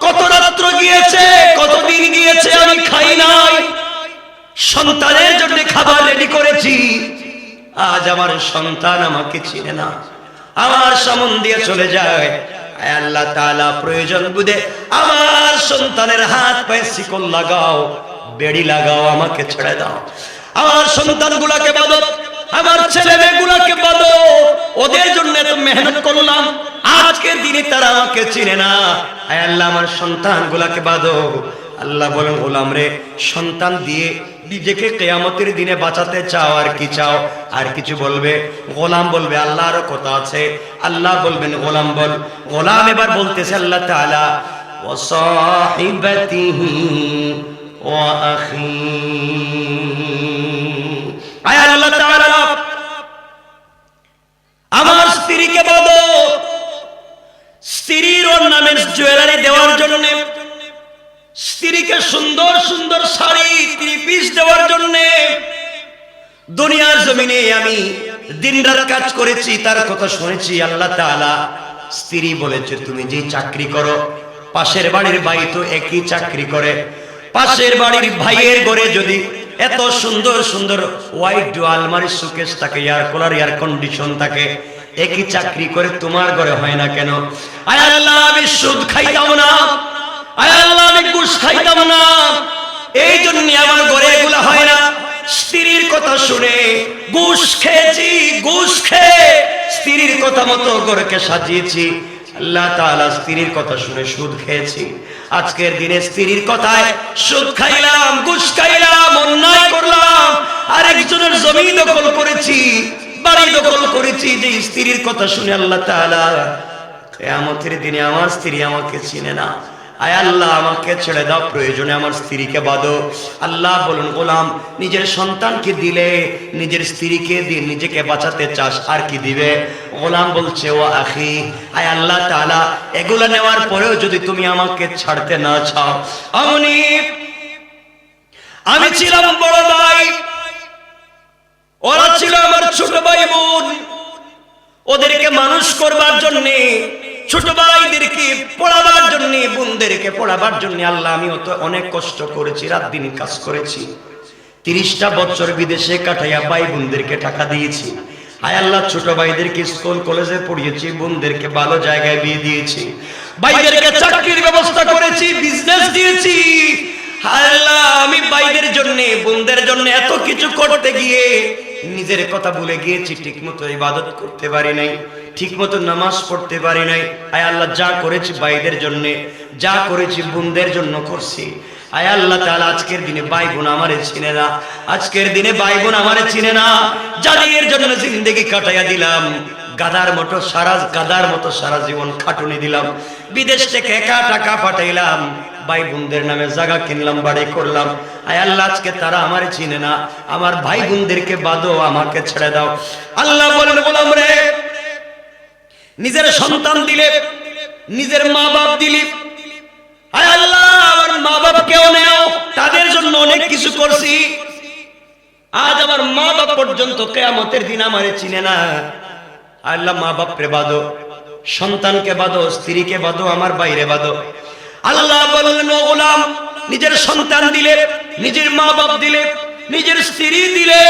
কত রাত্র গিয়েছে, কত দিন গিয়েছে আমি খাই নাই, সন্তানের জন্য খাবার রেডি করেছি, আজ আমার সন্তান আমাকে চিনে না, আমার সামনে দিয়ে চলে যায়। আয় আল্লাহ তাআলা প্রয়োজন বুঝে আমার সন্তানের হাত পায়ে শিকল লাগাও, বেড়ি লাগাও, আমাকে ছেড়ে দাও, আমার সন্তানগুলোকে বাঁধো, আমার ছেলে মেয়েগুলোকে বাঁধো, ওদের জন্য এত মেহনত করলাম, আজকের দিনে তারা আমাকে চিনে না। আয় আল্লাহ আমার সন্তানগুলোকে বাঁধো। আল্লাহ বলেন গোলাম রে সন্তান দিয়ে নিজেকে কিয়ামতের দিনে বাঁচাতে চাও, আর কি চাও? আর কিছু বলবে? গোলাম বলবে আল্লাহ আরো কথা আছে। আল্লাহ বলবেন গোলাম বল। গোলাম এবার বলতেছে আল্লাহ তাআলা ওয়া সাহিবাতিহি ওয়া আখি, আয় আল্লাহ তাআলা আমার স্ত্রীকে বাঁধো, অর্নামেন্টস জুয়েলারি দেওয়ার জন্য, স্ত্রীকে সুন্দর সুন্দর শাড়ি থ্রি পিস দেওয়ার জন্য দুনিয়ার জমিনে আমি দিনরাত কাজ করেছি, তার কথা শুনেছি। আল্লাহ তাআলা স্ত্রী বলেছে তুমি যে চাকরি করো, পাশের বাড়ির ভাই তো একই চাকরি করে, পাশের বাড়ির ভাইয়ের ঘরে যদি এত সুন্দর সুন্দর হোয়াইট আলমারি সুকেস থাকে, এয়ার কুলার এয়ার কন্ডিশন থাকে, একই চাকরি করে তোমার ঘরে হয় না কেন? আয় আল্লাহ আমি সুদ খাইতাম না, আয় আল্লাহ আমি ঘুষ খাইতাম না, এই জন্য আমার ঘরে এগুলা হয় না। স্ত্রীর কথা শুনে ঘুষ খেয়েছি, ঘুষ খেয়ে স্ত্রীর কথা মতো ঘরকে সাজিয়েছি। আল্লাহ তাআলা স্ত্রীর কথা শুনে সুদ খেয়েছি। আজকের দিনে স্ত্রীর কথায় সুদ খাইলাম, ঘুষ খাইলাম, অন্যায় করলাম, আরেকজনের জমি দখল করেছি, বাড়ি দখল করেছি। যে স্ত্রীর কথা শুনে আল্লাহ তাআলা কিয়ামতের দিনে আমার স্ত্রী আমাকে চিনে না। আয় আল্লাহ আমাকে ছেড়ে দাও, প্রয়োজনে আমার স্ত্রীকে বাঁধো। আল্লাহ বলুন গোলাম নিজের সন্তানকে দিলে, নিজের স্ত্রীকে দিয়ে নিজেকে বাঁচাতে চাস, আর কি দিবে? গোলাম বলছে ও আখি, আয় আল্লাহ তাআলা এগুলা নেওয়ার পরেও যদি তুমি আমাকে ছাড়তে না চাও, আমি ছিলাম বড় ভাই, ওরা ছিল আমার ছোট ভাই বোন, ওদেরকে মানুষ করবার জন্যে, ছোট ভাইদেরকে পড়াবার জন্য, বোনদেরকে পড়াবার জন্য আল্লাহ আমি অনেক কষ্ট করেছি, রাত দিন কাজ করেছি। 30টা বছর বিদেশে কাটাইয়া ভাই বোনদেরকে টাকা দিয়েছি। আয় আল্লাহ ছোট ভাইদেরকে স্কুল কলেজে পড়িয়েছি, বোনদেরকে ভালো জায়গায় বিয়ে দিয়েছি, ভাইদেরকে চাকরির ব্যবস্থা করেছি, বিজনেস দিয়েছি। আল্লাহ আমি ভাইদের জন্য বোনদের জন্য এত কিছু করতে গিয়ে নিজের কথা ভুলে গিয়েছি, ঠিক মতো ইবাদত করতে পারি নাই, ঠিক মতো নামাজ পড়তে পারি নাই। আয় আল্লাহ যা করেছি ভাইদের জন্য, যা করেছি বোনদের জন্য করছি। আয় আল্লাহ তাআলা আজকের দিনে ভাই বোন আমারে চিনে না, আজকের দিনে ভাই বোন আমারে চিনে না, যাদের জন্য জিন্দেগি কাটাইয়া দিলাম, গাদার মতো সারা জীবন খাটুনি দিলাম, বিদেশ থেকে একা টাকা পাঠাইলাম, ভাই বোনদের নামে জায়গা কিনলাম, বাড়ি করলাম। আয় আল্লাহ আজকে তারা আমারে চিনে না, আমার ভাই বোনদেরকে বাঁধো, আমাকে ছেড়ে দাও। আল্লাহ বলেন গোলাম রে, নিজের সন্তান দিলে, নিজের মা বাপ দিলি, আয় আল্লাহ আমার মা বাপ কেউ নেও, তাদের জন্য অনেক কিছু করছি, আজ আমার মা বাপ পর্যন্ত কিয়ামতের দিন আমারে চিনে না। আল্লাহ মা বাপরে বাঁধো, সন্তানকে বাঁধো, স্ত্রীকে বাঁধো, আমার বাইরে বাঁধো। আল্লাহ বললেন ও গোলাম নিজের সন্তান দিলে, নিজের মা বাপ দিলে, নিজের স্ত্রী দিলে,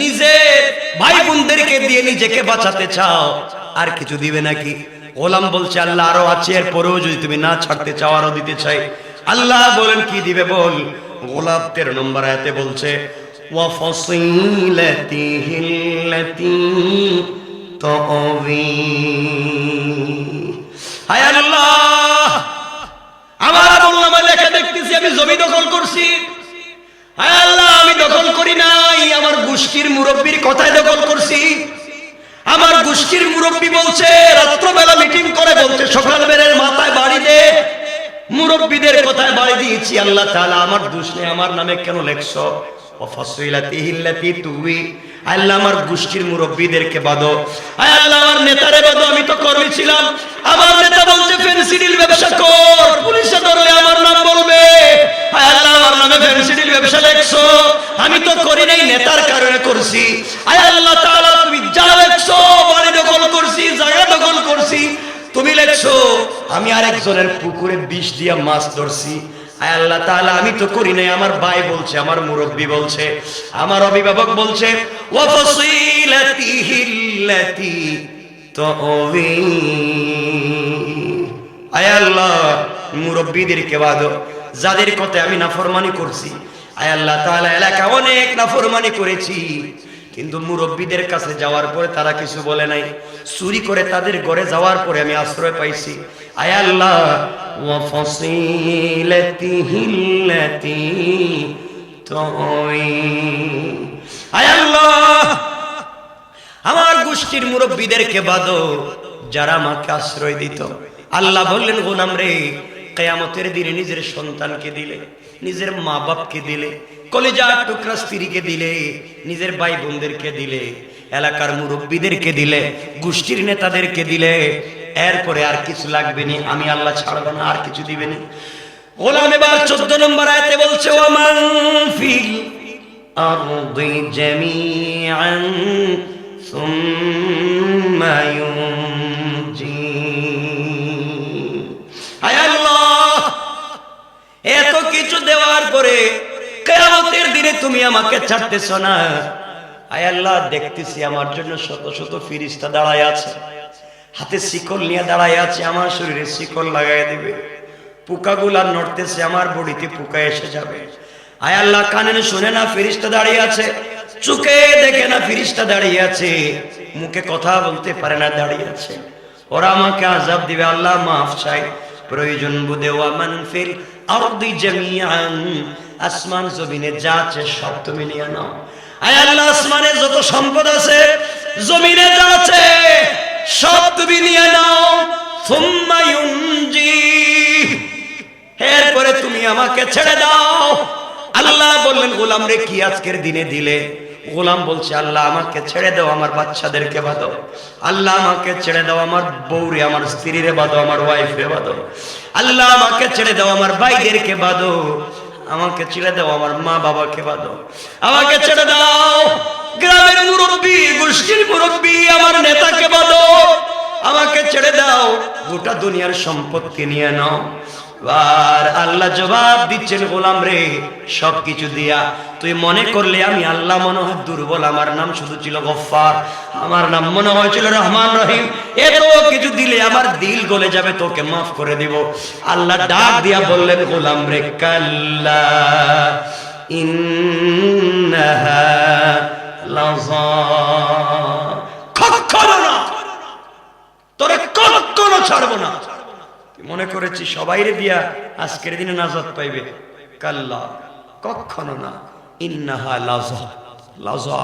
নিজের ভাই বোনদেরকে দিয়ে নিজেকে বাঁচাতে চাও, আর কিছু দিবে নাকি? গোলাম বলছে আল্লাহ আরো আছে, এর পরেও যদি তুমি না ছাড়তে চাও আরো দিতে চাই। আল্লাহ বলেন কি দিবে বল? গোলাপ 13 নম্বর আয়াতে বলছে ওয়া ফাসিলাতিহিল্লাতী তুবি। হায় আল্লাহ আমার আমলনামা লেখা দেখতেছি আমি জমি দখল করছি। হায় আল্লাহ আমি দখল করি নাই, আমার গোষ্ঠীর মুরব্বীর কথায় দখল করছি। আমার গোষ্ঠীর মুরব্বী বলছে, রাত্রবেলা মিটিং করে বলছে সকালবেলার মাথায় বাড়ি দে, মুরব্বীদের কথায় বাড়ি দিয়েছি। আল্লাহ তাআলা আমার দোষ নেই, আমার নামে কেন লেখছো? ওয়াফাসিলাতিহিল্লাতী তুবি। আল্লাহ আমার গোষ্ঠীর মুরব্বীদেরকে বাঁধো, আয় আল্লাহ আমার নেতারে বাঁধো। আমি তো কর্মী ছিলাম, আমার নেতা বলছে ফেন্সিডিল ব্যবসা কর, পুলিশে ধরলে আমার নাম বলবে। আয় আল্লাহ আমার নামে ফেন্সিডিল ব্যবসা লেখছো, আমি তো করি নাই, নেতার কারণে করছি। আয় আল্লাহ তাআলা তুমি যা লেখছো, বাড়ি দখল করছি, জায়গা দখল করছি, তুমি লেখছো আমি আরেকজনের পুকুরে বিষ দিয়া মাছ ধরছি। আয় আল্লাহ তাআলা আমি তো করি নাই, আমার ভাই বলছে, আমার মুরব্বী বলছে, আমার অভিভাবক বলছে ওয়া ফাসিলাতিহিল্লাতী তুবি। আয় আল্লাহ মুরব্বীদেরকে বাঁধো, যাদের কথায় আমি নাফরমানি করছি। আয় আল্লাহ তাআলা এলাকা অনেক নাফরমানি করেছি, কিন্তু মুরব্বীদের কাছে যাওয়ার পরে তারা কিছু বলে নাই, চুরি করে তাদের ঘরে যাওয়ার পরে আমি আশ্রয় পাইছি। আয় আল্লাহ ওয়া ফাসিলাতিহিল্লাতী তুবি। আয় আল্লাহ আমার গোষ্ঠীর মুরব্বীদেরকে বাঁধো, যারা আমাকে আশ্রয় দিত। আল্লাহ বললেন গোলাম রে, কিয়ামতের দিনে নিজের সন্তানকে দিলে, নিজের মা বাপকে দিলে, কলিজার টুকরা স্ত্রীকে দিলে, নিজের ভাই বোনদেরকে দিলে, এলাকার মুরব্বীদেরকে দিলে, গোষ্ঠীর নেতাদেরকে দিলে, এরপরে আর কিছু লাগবে না, আমি আল্লাহ ছাড়বো না, আর কিছু দিবে না। গোলাম এবার 14 নম্বর আয়াতে বলছে ওয়ামান ফিল আরদি জামিআন সুম্মা ইউনজি। আয় আল্লাহ, এত কিছু দেওয়ার পরে কিয়ামতের দিনে তুমি আমাকে ছাড়তেছো না। আয় আল্লাহ, দেখতেছি আমার জন্য শত শত ফেরেশতা দাঁড়ায় আছে, হাতে শিকল নিয়ে দাঁড়ায় আছে, আমার শরীরে শিকল লাগাই দিবে। পোকাগুলা নড়তেছে, আমার বডিতে পোকা এসে যাবে। আয় আল্লাহ, কানে শুনে না ফেরেশতা দাঁড়িয়ে আছে, চোখে দেখে না ফেরেশতা দাঁড়িয়ে আছে, মুখে কথা বলতে পারে না দাঁড়িয়ে আছে। ওরা আমাকে আযাব দিবে। আল্লাহ মাফ চাই, প্রয়োজন বুঝে ওয়ামান ফিল আরদি জামিআন, আসমান জমিনে যা আছে সব তুমি নিয়ে নাও। আয় আল্লাহ, আসমানে যত সম্পদ আছে, জমিনে যা আছে সব তুমি নিয়ে নাও। সুম্মা ইউনজি, এরপরে তুমি আমাকে ছেড়ে দাও। আল্লাহ বললেন গোলাম রে কি আজকের দিনে দিলে? গোলাম বলছে আল্লাহ আমাকে ছেড়ে দাও, আমার বাচ্চাদেরকে বাঁধো। আল্লাহ আমাকে ছেড়ে দাও, আমার বউরে আমার স্ত্রীরে বাঁধো, আমার ওয়াইফে বাঁধো। আল্লাহ আমাকে ছেড়ে দাও, আমার ভাইদেরকে বাঁধো। আমাকে ছেড়ে দাও, আমার মা বাবাকে বাঁধো। আমাকে ছেড়ে দাও, গ্রামের মুরব্বী, গোষ্ঠীর মুরব্বী, আমার নেতাকে বাঁধো। আমাকে ছেড়ে দাও, গোটা দুনিয়ার সম্পত্তি নিয়ে নাও। আর আল্লাহ জবাব দিচ্ছেন গোলাম রে সবকিছু দিয়া তুই মনে করলে আমি আল্লাহ মনে হয় দুর্বল, আমার নাম শুধু ছিল গফফার, আমার নাম মনে হয়েছিল রহমান রহিম, এত কিছু দিলে আমার দিল গলে যাবে, তোকে মাফ করে দিব। আল্লাহ ডাক দিয়া বললেন গোলাম রে কাল্লা ইন্নাহা লাযা, কখনো না, তোরে কখনো ছাড়বো না। মনে করেছি সবাইরে দিয়া আজকের দিনে নাজাত পাইবে, কাল্লা কখনো না, ইন্নাহা লাযা, লাযা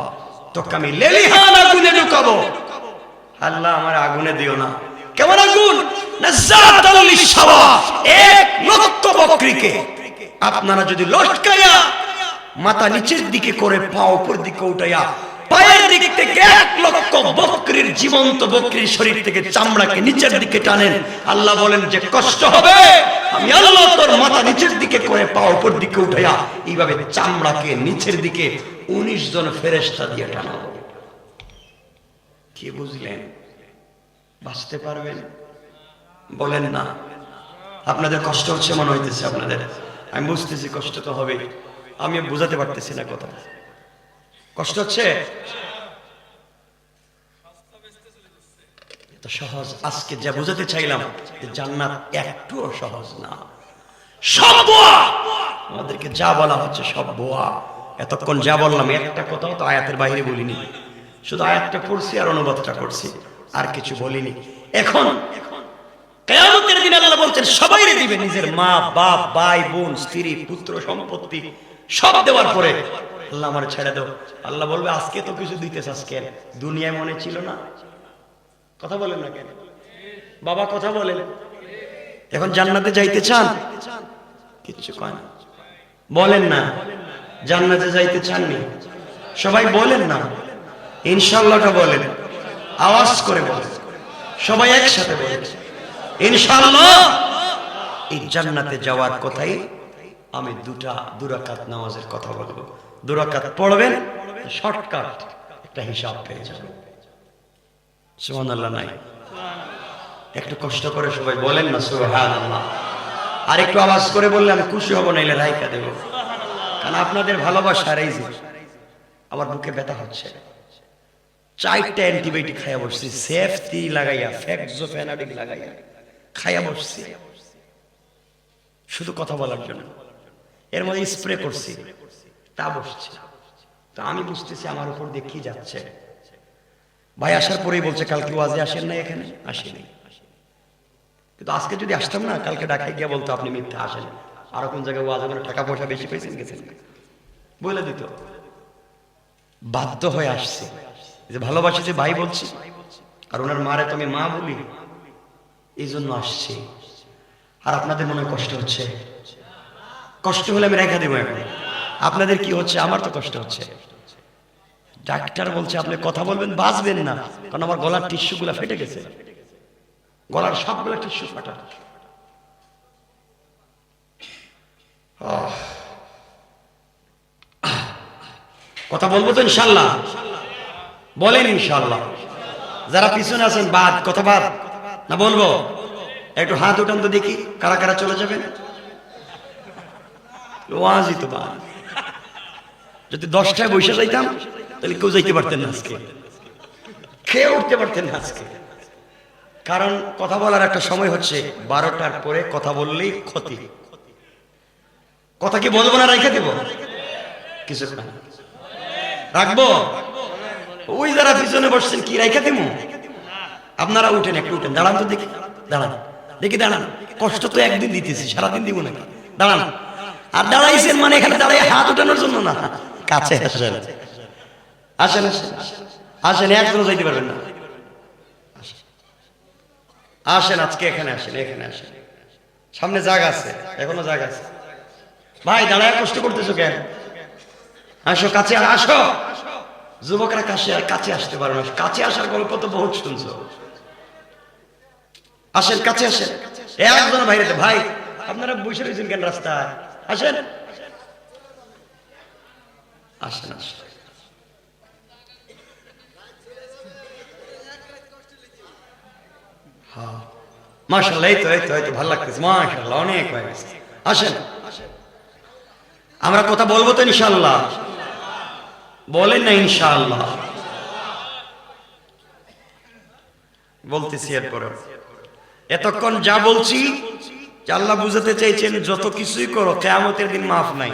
তোকে আমি লেলিহান আগুনে ঢুকাবো। আল্লাহ আমার আগুনে দিও না। কেমন আগুন? নাযাতাল লিশাওয়া, 1 লক্ষ বকরিকে আপনারা যদি লটকায়া মাথা নিচের দিকে করে পা উপর দিকে উঠাইয়া পায়ের দিক থেকে 1 লক্ষ বকরির, জীবন্ত বকরির শরীর থেকে চামড়াকে নিচের দিকে টানেন, আল্লাহ বলেন যে কষ্ট হবে, আমি আল্লাহ তোর মাথা নিচের দিকে করে পা উপর দিকে উঠাইয়া এইভাবে চামড়াকে নিচের দিকে 19 জন ফেরেশতা দিয়ে টানাবো। কি বুঝলেন? বাঁচতে পারবেন? বলেন না। আপনাদের কষ্ট হচ্ছে মনে হইতেছে আপনাদের, আমি বুঝতেছি কষ্ট তো হবে, আমি বুঝাতে পারতেছি না কথা। কষ্ট হচ্ছে? তো সহজ আজকে যা বুঝাতে চাইলাম যে জান্নাত একটুও সহজ না, সব বোয়া। আমাদেরকে যা বলা হচ্ছে সব বোয়া। এতক্ষণ যা বললাম একটা কথাও তো আয়াতের বাইরে বলিনি, শুধু আয়াতটা পড়ছি আর অনুবাদটা করছি, আর কিছু বলিনি। এখন কিয়ামতের দিন আল্লাহ বলছেন সবাইরে দিবে, নিজের মা বাপ ভাই বোন স্ত্রী পুত্র সম্পত্তি সব দেওয়ার পরে আল্লাহ আমার ছেড়ে দাও। আল্লাহ বলবে আজকে তো কিছু দিতেছ, আজকে দুনিয়ায় মনে ছিল না? কথা বলেন না কেন বাবা? কথা বলেন। এখন জান্নাতে যাইতে চান? কিচ্ছু কয় না, বলেন না। জান্নাতে যাইতে চাননি? সবাই বলেন না ইনশাআল্লাহটা বলেন, আওয়াজ করে বলেন, সবাই একসাথে বলেন ইনশাআল্লাহ। এই জান্নাতে যাওয়ার কথাই আমি 2 রাকাত নামাজের কথা বলবো। 2 রাকাত পড়বেন, শর্টকাট একটা হিসাব পেয়ে যাবেন। সুবহানাল্লাহ নাই? একটু কষ্ট করে সবাই বলেন না সুবহানাল্লাহ। আর একটু আওয়াজ করে বললে আমি খুশি হব, নাইলে রাইখা দেব। কারণ আপনাদের ভালোবাসার এই যে আমার বুকে ব্যথা হচ্ছে। 4টা অ্যান্টিবায়োটিক খাইয়া বসছি, সেফটি লাগাইয়া, ফেক্সোফেনাডিক লাগাইয়া খাইয়া বসছি শুধু কথা বলার জন্য। এর মধ্যে স্প্রে করছি, তা বসছি। তো আমি বুঝতেছি আমার উপর দিয়ে কি যাচ্ছে। ভাই আসার পরেই বলছে কালকে ওয়াজে আসেন না, এখানে আসেনি। কিন্তু আজকে যদি আসতাম না, কালকে ঢাকায় গিয়ে বলতো আপনি মিথ্যা আসেন, আর কোন জায়গায় ওয়াজে করে টাকা পয়সা বেশি পেয়েছেন গেছেন বলে দিত। বাধ্য হয়ে আসছে, যে ভালোবাসি যে ভাই বলছি, আর ওনার মারে তো আমি মা বলি, এই জন্য আসছি। আর আপনাদের মনে কষ্ট হচ্ছে? কষ্ট হলে আমি রেখা দেবো। এখন আপনাদের কি হচ্ছে? আমার তো কষ্ট হচ্ছে। ডাক্তার বলছে আপনি কথা বলবেন, বাঁচবেন না, কারণ আমার গলার টিস্যু গুলা ফেটে গেছে। গলার সবগুলো টিস্যু ফাটা। কথা বলবো তো ইনশাল্লাহ? বলেন ইনশাল্লাহ। যারা পিছনে আছেন বাদ, কথা বাদ না বলবো? একটু হাত উঠান তো দেখি, কারা কারা চলে যাবেন। ওয়াজই তো বাদ। যদি 10টায় বসে যাইতাম তাহলে কেউ যাইতে পারতেন না আজকে, খেয়ে উঠতে পারতেন না আজকে। কারণ কথা বলার একটা সময় হচ্ছে 12টার পরে কথা বললেই ক্ষতি। কথা কি বলবো না রাইখা দেব? কিছু রাখবো? ওই যারা পিছনে বসছেন কি রাইখা দেবো? আপনারা উঠেন, একটু উঠেন, দাঁড়ান তো দেখি, দাঁড়ান দেখি, দাঁড়ান। কষ্ট তো একদিন দিতেছি, সারাদিন দিব নাকি? দাঁড়ান। আর দাঁড়াইছেন মানে এখানে দাঁড়াই হাত উঠানোর জন্য না, কাছে আসেন, আসেন আসেন আসেন, একজন যাইতে পারবেন না। আসেন আজকে এখানে আসেন, এখানে আসেন, সামনে জায়গা আছে, এখনো জায়গা আছে। ভাই দাঁড়ায় কষ্ট করতেছো কেন? আসো কাছে, আসো। যুবকরা কাছে আসতে পারো না, কাছে আসার গল্প তো বহুত শুনছো। আসেন কাছে আসেন, একজন বাইরে। ভাই আপনারা বসে রয়েছেন কেন রাস্তায়? আসেন আসেন আসেন। হ্যাঁ মাশাআল্লাহ, এই তো এই তো এই তো ভালো লাগতেছে, মাশাআল্লাহ অনেক হয়ে গেছে। আসেন, আমরা কথা বলবো তো ইনশাআল্লাহ? বলেন না ইনশাআল্লাহ? বলতেছি এরপরে। এতক্ষণ যা বলছি আল্লাহ বুঝাতে চাইছেন, যত কিছুই করো কিয়ামতের দিন মাফ নাই।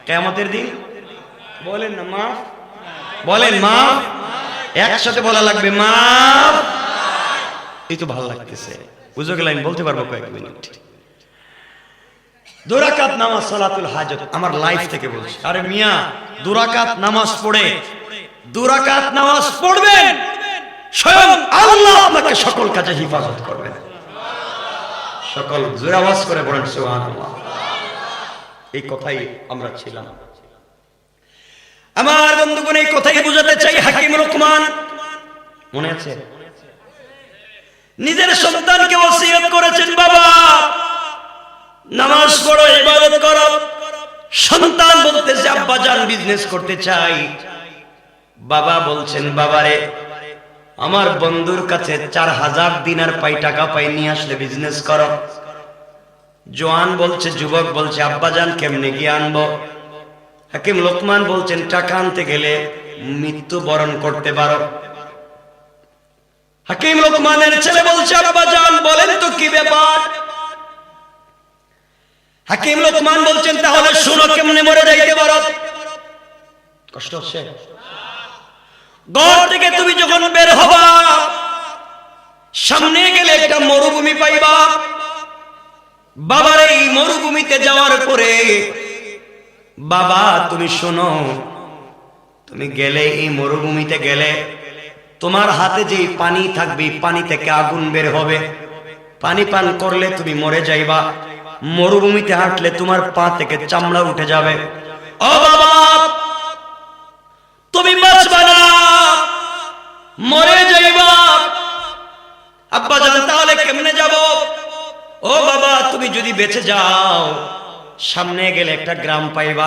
কিয়ামতের দিন বলেন না মাফ, বলেন মাফ, একসাথে বলা লাগবে মাফ। এই তো ভালো লাগতেছে, বুঝে গেলে আমি বলতে পারবো কয়েক মিনিট। 2 রাকাত নামাজ সালাতুল হাজত, আমার লাইফ থেকে বলছি। আরে মিয়া 2 রাকাত নামাজ পড়ে, 2 রাকাত নামাজ পড়বেন, স্বয়ং আল্লাহ আপনাকে সকল কাজে হেফাজত করবেন। সকল জোরে আওয়াজ করে বলেন সুবহানাল্লাহ। এই কথাই আমরা ছিলাম। আমার বন্ধুগণ, এই কথাই বুঝাতে চাই। হাকিম লোকমান মনে আছে? নিজের সন্তানকে ওসিয়ত করেছেন, বাবা নামাজ পড়ো, ইবাদত করো। সন্তান বলতেছে আব্বা জান বিজনেস করতে চাই। বাবা বলছেন, বাবারে আমার বন্ধুর কাছে 4000 দিনার পাই, টাকা পাই, নিয়ে আসলে বিজনেস করো। জওয়ান বলছে, যুবক বলছে আব্বা জান কেমনে গিয়ে আনবো? হাকিম লোকমান বলছেন, টাকা আনতে গেলে মৃত্যু বরণ করতে পারো। হাকিম লোকমানের ছেলে বলছে, আব্বা জান বলেন তো কি ব্যাপার? হাকিম লোকমান বলছেন, তাহলে শুনো কেমনে মরে যাইতে পারো। কষ্ট হচ্ছে? ঘর থেকে তুমি যখন বের হবা, সামনে গেলে একটা মরুভূমি পাইবা। বাবার এই মরুভূমিতে যাওয়ার পরে, বাবা তুমি শোনো, তুমি গেলে এই মরুভূমিতে গেলে তোমার হাতে যে পানি থাকবে, পানি থেকে আগুন বের হবে। পানি পান করলে তুমি মরে যাইবা। মরুভূমিতে হাঁটলে তোমার পা থেকে চামড়া উঠে যাবে। ও বাবা তুমি বাঁচবা না, মরে যাইবা। আব্বা জান তাহলে কেমনে যাব? ও বাবা তুমি যদি বেঁচে যাও, সামনে গেলে একটা গ্রাম পাইবা।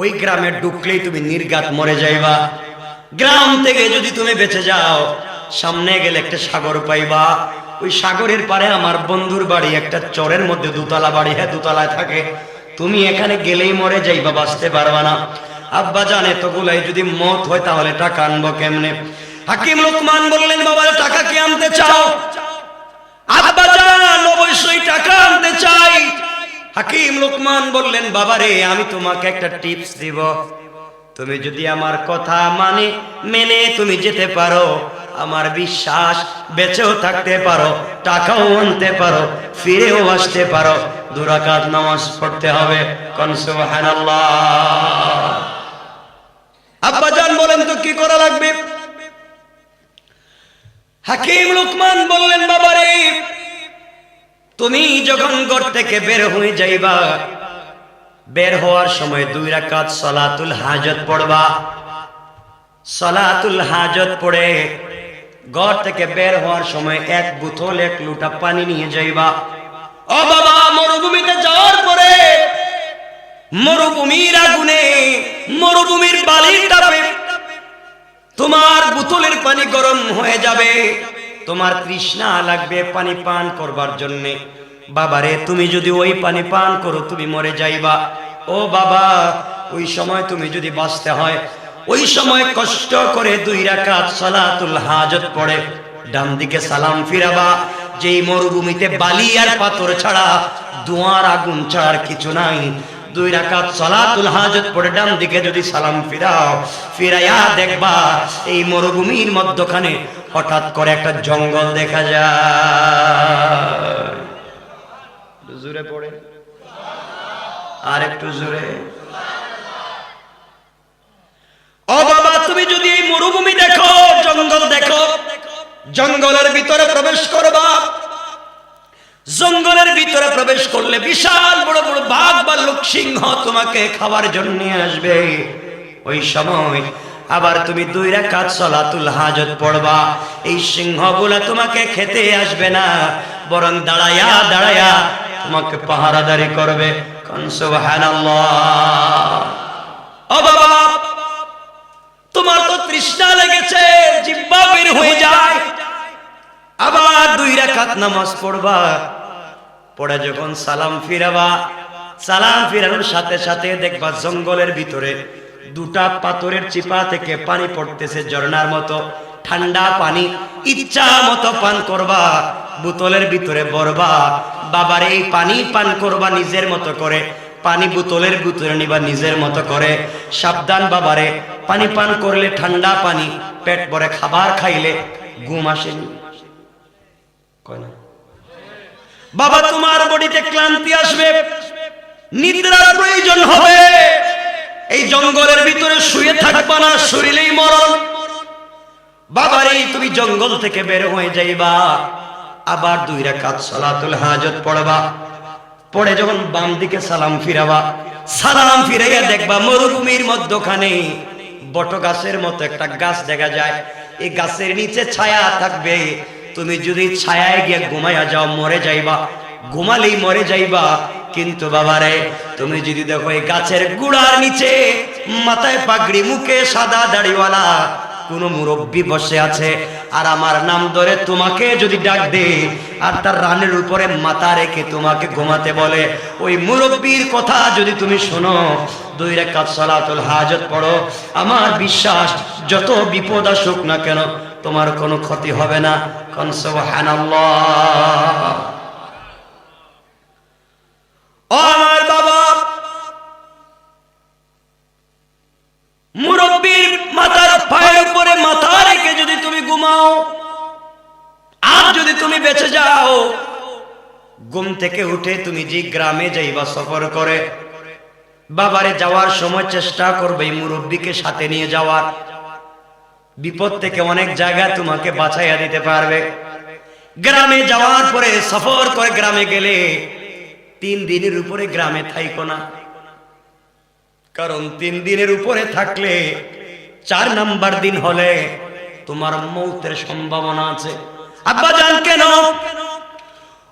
ওই গ্রামে ঢুকলেই তুমি নির্ঘাত মরে যাইবা। গ্রাম থেকে যদি তুমি বেঁচে যাও, সামনে গেলে একটা সাগর পাইবা। ওই সাগরের পারে আমার বন্ধুর বাড়ি, একটা চরের মধ্যে 2 তলা বাড়ি, হ্যাঁ 2 তলায় থাকে। তুমি এখানে গেলেই মরে যাইবা, বাঁচতে পারবা না। আব্বা জান এতগুলাই যদি মত হয় তাহলে টাকা আনবো কেমনে? হাকিম লোকমান বললেন, বাবা টাকা কি আনতে চাও? আব্বা জান অবশ্যই টাকা আনতে চাই। হাকিম লোকমান বললেন, বাবারে আমি তোমাকে একটা টিপস দিব। তুমি যদি আমার কথা মেনে তুমি যেতে পারো, আমার বিশ্বাস বেঁচেও থাকতে পারো, টাকাও আনতে পারো, ফিরেও আসতে পারো। 2 রাকাত নামাজ পড়তে হবে। কোন সুবহানাল্লাহ। আব্বা জান বলেন, তো কি করা লাগবে? হাকিম লোকমান বললেন, বাবারে তুমি যখন ঘর থেকে বের হয়ে যাইবা, বের হওয়ার সময় 2 রাকাত সালাতুল হাজত পড়বা। সালাতুল হাজত পড়ে ঘর থেকে বের হওয়ার সময় এক বোতল এক লোটা পানি নিয়ে যাইবা। ও বাবা, মরুভূমিতে যাওয়ার পরে মরুভূমির আগুনে, মরুভূমির বালির তাপে তোমার বোতলের পানি গরম হয়ে যাবে, তোমার তৃষ্ণা লাগবে পানি পান করবার জন্যে। বাবারে, তুমি যদি ওই পানি পান করো তুমি মরে যাইবা। ও বাবা, ওই সময় তুমি যদি বাঁচতে হয়, ওই সময় কষ্ট করে 2 রাকাত সালাতুল হাজত পড়ে ডান দিকে সালাম ফিরাবা। যেই মরুভূমিতে বালি আর পাথর ছাড়া, ধোঁয়ার আগুন ছাড়ার কিছু নাই, 2 রাকাত সালাতুল হাজত পড়ে ডান দিকে যদি সালাম ফিরাও, ফিরাইয়া দেখবা এই মরুভূমির মধ্যখানে হঠাৎ করে একটা জঙ্গল দেখা যায়। জোরে পড়ে, আর একটু জোরে। ও বাবা, তুমি যদি এই মরুভূমি দেখো, জঙ্গল দেখো, জঙ্গলের ভিতরে প্রবেশ করবা। জঙ্গলের ভিতরে প্রবেশ করলে বিশাল বড় বড় বাঘ বা লোক সিংহ তোমাকে খাবার জন্য আসবে। ওই সময় আবার তুমি 2 রাকাত সালাতুল হাজত পড়বা। এই সিংহগুলা তোমাকে খেতে আসবে না, বরং দাঁড়ায়া দাঁড়ায়া তোমাকে পাহারাদারি করবে। কোন সুবহানাল্লাহ। ও বাবা, তোমার তো তৃষ্ণা লেগেছে, জিহ্বা বের হয়ে যায়। আবার 2 রাকাত নামাজ পড়বা, পড়ে যখন সালাম ফিরাবা, সালাম ফিরানোর সাথে সাথে দেখবা জঙ্গলের ভিতরে 2টা পাথরের চিপা থেকে পানি পড়তেছে ঝর্ণার মতো, ঠান্ডা পানি। ইচ্ছা মতো পান করবা, বোতলের ভিতরে ভরবা। বাবার এই পানি পান করবা নিজের মতো করে, পানি বোতলের ভিতরে নিবা নিজের মতো করে। সাবধান বাবারে, পানি পান করলে ঠান্ডা পানি, পেট ভরে খাবার খাইলে ঘুম আসেনি। কয় না বাবা, তোমার বডিতে ক্লান্তি আসবে, নিদ্রার প্রয়োজন হবে। এই জঙ্গলের ভিতরে শুয়ে থাকবা না, শরীরেই মরণ। বাবারে, তুমি জঙ্গল থেকে বের হয়ে যাইবা, আবার 2 রাকাত সালাতুল হাজত পড়বা। পড়ে যখন বাম দিকে সালাম ফিরাবা, সালাম ফিরাইয়া দেখবা মরুভূমির মধ্যখানে বট গাছের মতো একটা গাছ দেখা যায়। এই গাছের নিচে ছায়া থাকবে। তুমি যদি ছায়ায় গিয়ে ঘুমাইয়া যাও মরে যাইবা, ঘুমালেই মরে যাইবা। কিন্তু বাবারে, তুমি যদি দেখো এই গাছের গুড়ার নিচে মাথায় পাগড়ি, মুখে সাদা দাড়িওয়ালা কোন মুরব্বী বসে আছে, আর আমার নাম ধরে তোমাকে যদি ডাক দে, আর তার রানের উপরে মাথা রেখে তোমাকে ঘুমাতে বলে, ওই মুরব্বীর কথা যদি তুমি শোনো, 2 রাকাত সালাতুল হাজত পড়ো, আমার বিশ্বাস যত বিপদ আসুক না কেন তোমার কোনো ক্ষতি হবে না। কোন সুবহানাল্লাহ। ও আমার বাবা, মুরব্বীর মাথার পায়ের উপরে মাথা রেখে যদি তুমি ঘুমাও, আর যদি তুমি বেঁচে যাও, ঘুম থেকে উঠে তুমি যে গ্রামে যাইবা সফর করে, বাবারে যাওয়ার সময় চেষ্টা করবে এই মুরব্বীকে সাথে নিয়ে যাওয়ার। বিপদ থেকে অনেক জায়গায় তোমাকে বাঁচাইয়া দিতে পারবে। গ্রামে যাওয়ার পরে সফর করে গ্রামে গেলে 3 দিনের উপরে গ্রামে থাইকো না, কারণ 3 দিনের উপরে থাকলে 4 নাম্বার দিন হলে তোমার মৌতের সম্ভাবনা আছে। আব্বা জান কেন?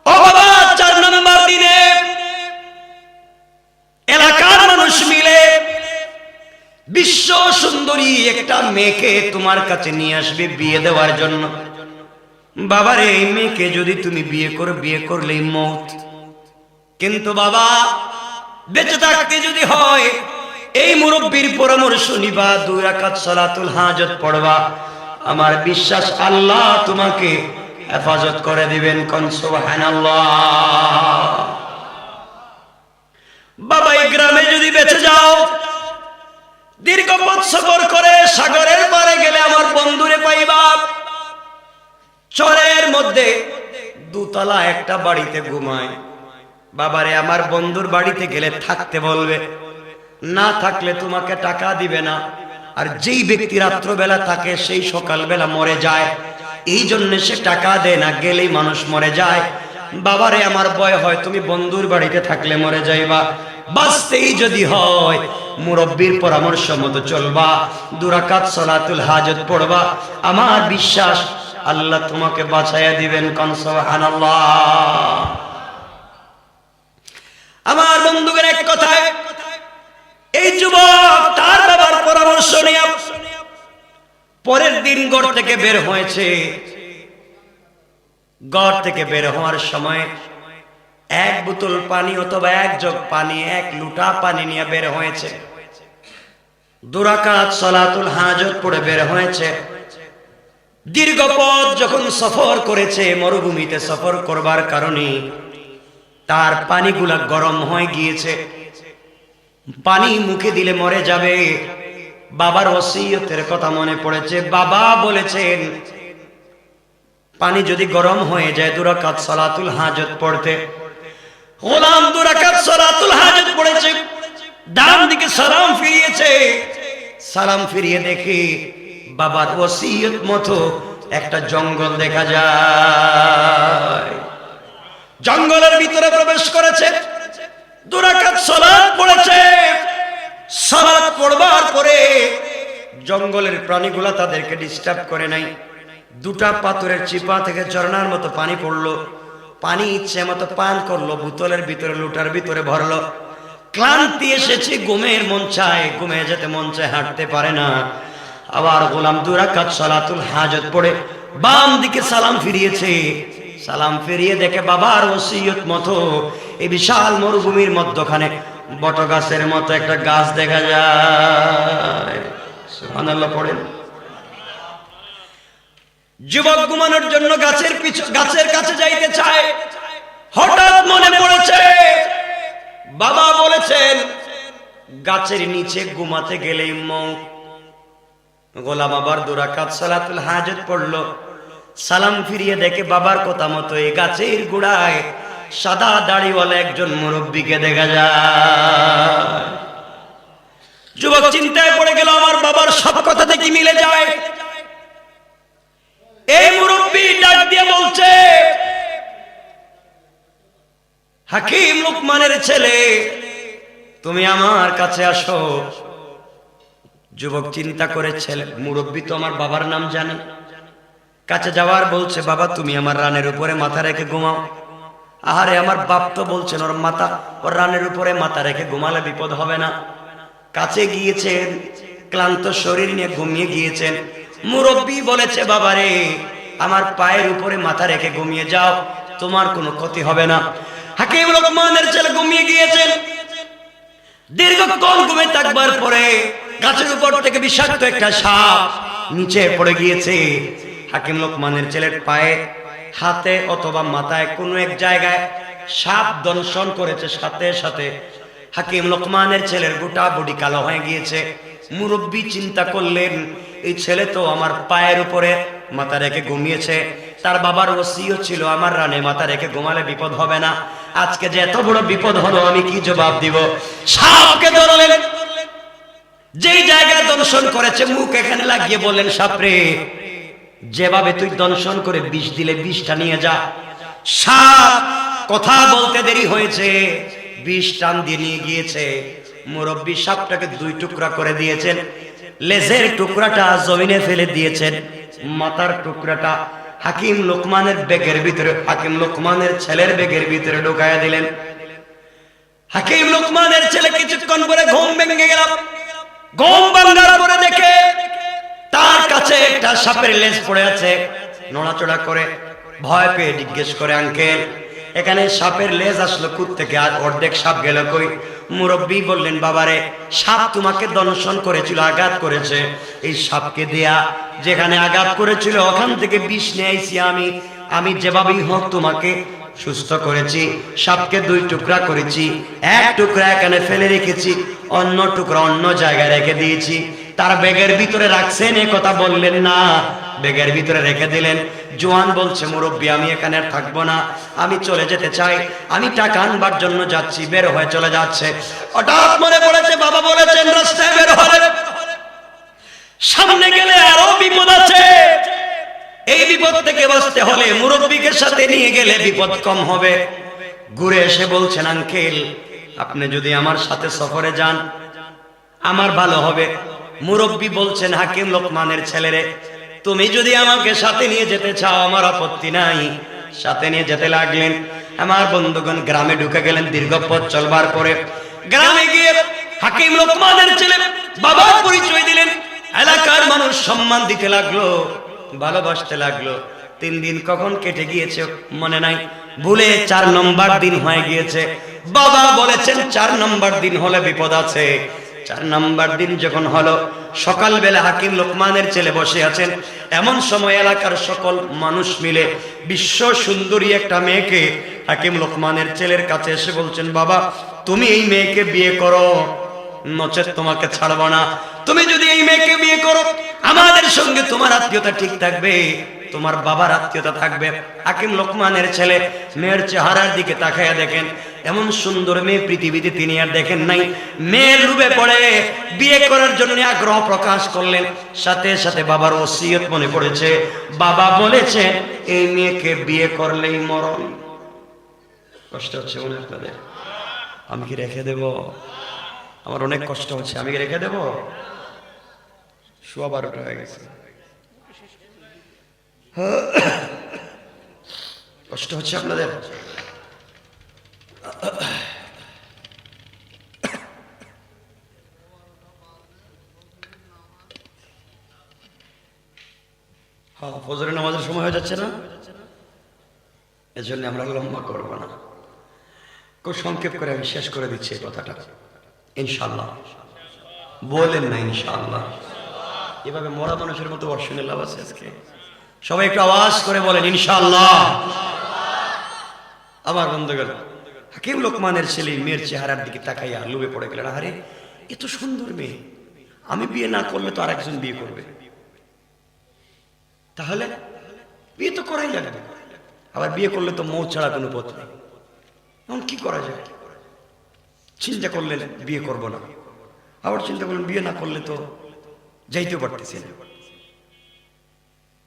ও বাবা, 4 নাম্বার দিনে এলাকার মানুষ মিলে বিশ্ব সুন্দরী একটা মেয়েকে তোমার কাছে নিয়ে আসবে বিয়ে দেওয়ার জন্য। বাবারে, এই মেয়েকে যদি তুমি বিয়ে করলেই মৌত। কিন্তু বাবা, বেঁচে থাকতে যদি হয় এই মুরব্বীর পরামর্শ নিবা, 2 রাকাত সালাতুল হাজত পড়বা, আমার বিশ্বাস আল্লাহ তোমাকে হেফাজত করে দিবেন। কোন সুবহানাল্লাহ। বাবা, এই গ্রামে যদি বেঁচে যাও, দীর্ঘ পথ সফর করে সাগরের পারে গেলে আমার বন্ধুরে পাইবা। চরের মধ্যে 2 তলা একটা বাড়িতে ঘুমায়। বাবারে, আমার বন্ধুর বাড়িতে গেলে থাকতে বলবে, না থাকলে তোমাকে টাকা দিবে না। আর যেই ব্যক্তি রাত্রবেলা থাকে সেই সকালবেলা মরে যায়, এই জন্য সে টাকা দেয় না, গেলেই মানুষ মরে যায়। বাবারে, আমার ভয় হয় তুমি বন্ধুর বাড়িতে থাকলে মরে যাইবা। বাঁচতেই যদি হয় মুরব্বীর পরামর্শ মতো চলবা, 2 রাকাত সালাতুল হাজত পড়বা, আমার বিশ্বাস আল্লাহ তোমাকে বাঁচাইয়া দিবেন। কোন সুবহানাল্লাহ। আমার বন্ধুগণ, এক কথায় এই যুবক তার বাবার পরামর্শ নিয়ে পরের দিন ঘর থেকে বের হয়েছে। ঘর থেকে বের হওয়ার সময় এক বোতল পানি অথবা এক জগ পানি, এক লুটা পানি নিয়ে বের হয়েছে। 2 রাকাত সালাতুল হাজত পড়ে বের হয়েছে। দীর্ঘ পথ যখন সফর করেছে, মরুভূমিতে সফর করবার কারণে তার পানিগুলা গরম হয়ে গিয়েছে। পানি মুখে দিলে মরে যাবে। বাবার ওসিয়তের কথা মনে পড়েছে। বাবা বলেছেন পানি যদি গরম হয়ে যায় 2 রাকাত সালাতুল হাজত পড়তে। গোলাম 2 রাকাত সালাতুল হাজত পড়েছে, ডান দিকে সালাম ফিরিয়েছে। সালাম ফিরিয়ে দেখে বাবার ওসিয়ত মতো একটা জঙ্গল দেখা যায়। জঙ্গলের ভিতরে প্রবেশ করেছে, 2 রাকাত সালাত পড়েছে। সালাত পড়বার পরে জঙ্গলের প্রাণীগুলা তাদেরকে ডিস্টার্ব করে নাই। 2টা পাথরের চিপা থেকে ঝর্ণার মতো পানি পড়লো। পানি ইচ্ছে মতো পান করলো, বোতলের ভিতরে লুটার ভিতরে ভরলো। ক্লান্তি এসেছে, ঘুমের মন চায়, ঘুমে যেতে মন চায়, হাঁটতে পারে না। আবার গোলাম 2 রাকাত সালাতুল হাজত পড়ে বাম দিকে সালাম ফিরিয়েছে। সালাম ফিরিয়ে দেখে বাবার ওসিয়ত মতো এই বিশাল মরুভূমির মধ্যখানে বট গাছের মতো একটা গাছ দেখা যায়। সুবহানাল্লাহ পড়েন। যুবক ঘুমানোর জন্য গাছের কাছে যাইতে চায়। হঠাৎ মনে পড়েছে বাবা বলেছেন গাছের নিচে ঘুমাতে গেলেই মৌত। গোলাম আবার 2 রাকাত সালাতুল হাজত পড়লো। সালাম ফিরিয়ে দেখে বাবার কথা মতো এই গাছের গোড়ায় সাদা দাড়িওয়ালা একজন মুরব্বীকে দেখা যায়। যুবক চিন্তায় পড়ে গেল, আমার বাবার সব কথাতে কি মিলে যায়? এই মুরব্বী ডাক দিয়ে বলছে, হাকিম লুকমানের ছেলে, তুমি আমার কাছে আসো। যুবক চিন্তা করে, ছেলে মুরব্বী তো আমার বাবার নাম জানে। কাছে যাওয়ার বলছে, বাবা তুমি আমার রানের উপরে মাথা রেখে ঘুমাও। আহারে, আমার বাপ তো বলছেন ওর রানের উপরে মাথা রেখে ঘুমালে বিপদ হবে না। কাছে গিয়েছেন, ক্লান্ত শরীর নিয়ে ঘুমিয়ে গিয়েছেন। মুরব্বী বলেছে, বাবারে আমার পায়ের উপরে মাথা রেখে ঘুমিয়ে যাও, তোমার কোনো ক্ষতি হবে না। হাকিম লুকমানের ছেলে ঘুমিয়ে গিয়েছেন। দীর্ঘক্ষণ ঘুমে থাকবার পরে গাছের উপর থেকে বিষাক্ত একটা সাপ নিচে পড়ে গিয়েছে। হাকিম লুকমানের ছেলের পায়ে, হাতে অথবা মাথায় কোনো এক জায়গায় সাপ দংশন করেছে। সাথে সাথে হাকিম লুকমানের ছেলের গোটা বডি কালো হয়ে গিয়েছে। মুরব্বী চিন্তা করলেন, এই ছেলে তো আমার পায়ের উপরে মাথা রেখে ঘুমিয়েছে। তার বাবার ওসিয়ত ছিল আমার রানে মাথা রেখে ঘুমালে বিপদ হবে না। আজকে যে এত বড় বিপদ হলো, আমি কি জবাব দিব? সাপকে ধরলেন, যেই জায়গায় দংশন করেছে মুখ এখানে লাগিয়ে বললেন, সাপরে যেভাবে তুই দংশন করে বিষ দিলে বিষটা নিয়ে যা। সাপ কথা বলতে দেরি হয়েছে, বিষ টান দিয়ে নিয়ে গিয়েছে। মুরব্বী সাপটাকে 2 টুকরা করে দিয়েছেন। লেজের টুকরাটা জমিনে ফেলে দিয়েছেন, মাথার টুকরাটা হাকিম লুকমানের ব্যাগের ভিতরে, হাকিম লুকমানের ছেলের ব্যাগের ভিতরে ঢুকায়া দিলেন। হাকিম লুকমানের ছেলে কিছুক্ষণ পরে ঘুম ভেঙে গেল। ঘুম ভাঙার পরে দেখে তার কাছে একটা সাপের লেজ পড়ে আছে। নড়াচড়া করে ভয় পেয়ে জিজ্ঞেস করে, আঙ্কেল এখানে সাপের লেজ আসলো কোথা থেকে, আর অর্ধেক সাপ গেল কই? মুরব্বী বললেন, বাবারে সাপ তোমাকে দংশন করেছিল, আঘাত করেছে। এই সাপকে দেয়া যেখানে আঘাত করেছিল ওখান থেকে বিষ নিয়ে আইছি আমি যেভাবেই হোক তোমাকে সুস্থ করেছি। সাপকে 2 টুকরা করেছি, এক টুকরা এখানে ফেলে রেখেছি, অন্য টুকরা অন্য জায়গায় রেখে দিয়েছি। তার ব্যাগের ভিতরে রাখছেন এ কথা বললেন না, ব্যাগের ভিতরে রেখে দিলেন। জোয়ান বলছে, মুরব্বী আমি এখানে আর থাকবো না, আমি চলে যেতে চাই, আমি টাকা আনবার জন্য যাচ্ছি। বের হয়ে চলে যাচ্ছে। হঠাৎ মনে পড়েছে বাবা বলেছেন রাস্তায় বের হলে সামনে গেলে আরো বিপদ আছে। এই বিপদ থেকে বাঁচতে হলে মুরব্বীকে সাথে নিয়ে গেলে বিপদ কম হবে। ঘুরে এসে বলছেন, আঙ্কেল আপনি যদি আমার সাথে সফরে যান আমার ভালো হবে। মুরব্বী বলছেন, হাকিম লুকমানের ছেলেরে তুমি যদি আমাকে সাথে নিয়ে যেতে চাও আমার আপত্তি নাই। সাথে নিয়ে যেতে লাগলেন। আমার বন্ধুগণ গ্রামে ঢুকে গেলেন। দীর্ঘ পথ চলবার পরে গ্রামে গিয়ে হাকিম লোকমানের ছেলে বাবার পরিচয় দিলেন। এলাকার মানুষ সম্মান দিতে লাগলো, ভালোবাসতে লাগলো। 3 দিন কখন কেটে গিয়েছে মনে নাই, ভুলে 4 নম্বর দিন হয়ে গিয়েছে। বাবা বলেছেন 4 নম্বর দিন হলে বিপদ আছে। 4 নম্বর দিন যখন হলো, সকালবেলা হাকিম লোকমানের ছেলে বসে আছেন। এমন সময় এলাকার সকল মানুষ মিলে বিশ্ব সুন্দরী একটা মেয়েকে হাকিম লোকমানের ছেলের কাছে এসে বলছেন, বাবা তুমি এই মেয়েকে বিয়ে করো, নচেত তোমাকে ছাড়বো না। তুমি যদি এই মেয়েকে বিয়ে করো আমাদের সঙ্গে তোমার আত্মীয়তা ঠিক থাকবে, তোমার বাবার আত্মীয়তা থাকবে। হাকিম লোকমানের ছেলে মেয়ের চেহারার দিকে তাকায়া দেখেন, এমন সুন্দর মেয়ে পৃথিবীতে তিনি আর দেখেন নাই। মেয়ের লোভে পড়ে বিয়ে করার জন্য আগ্রহ প্রকাশ করলেন। সাথে সাথে বাবার ওসিয়ত মনে পড়েছে। বাবা বলেছে এই মেয়েকে বিয়ে করলেই মরণ। কষ্ট হচ্ছে মনে আপনাদের? আমি কি রেখে দেব? আমার অনেক কষ্ট হচ্ছে, আমি কি রেখে দেব? 12:15 হয়ে গেছে। কষ্ট হচ্ছে আপনাদের? হ্যাঁ, ফজরের নামাজের সময় হয়ে যাচ্ছে না, এজন্য আমরা লম্বা করব না। খুব সংক্ষেপ করে আমি শেষ করে দিচ্ছি এই কথাটা। ইনশাআল্লাহ বলেন না ইনশাআল্লাহ। এভাবে মরা মানুষের মতো অর্শনে লাভ আছে আজকে? সবাই একটু আওয়াজ করে বলেন ইনশাআল্লাহ। আমার বন্ধুগণ, হাকিম লোকমানের ছেলে মেয়ের চেহারার দিকে তাকাইয়া লোভে পড়ে গেলেন। আরে এত সুন্দর মেয়ে, আমি বিয়ে না করলে তো আরেকজন বিয়ে করবে, তাহলে বিয়ে তো করাই লাগবে। আবার বিয়ে করলে তো মৌত ছাড়া কোনো পথ নেই। এখন কি করা যায়? চিন্তা করলেন বিয়ে করব না। আবার চিন্তা করলেন বিয়ে না করলে তো যাইতেও পারতেছি না।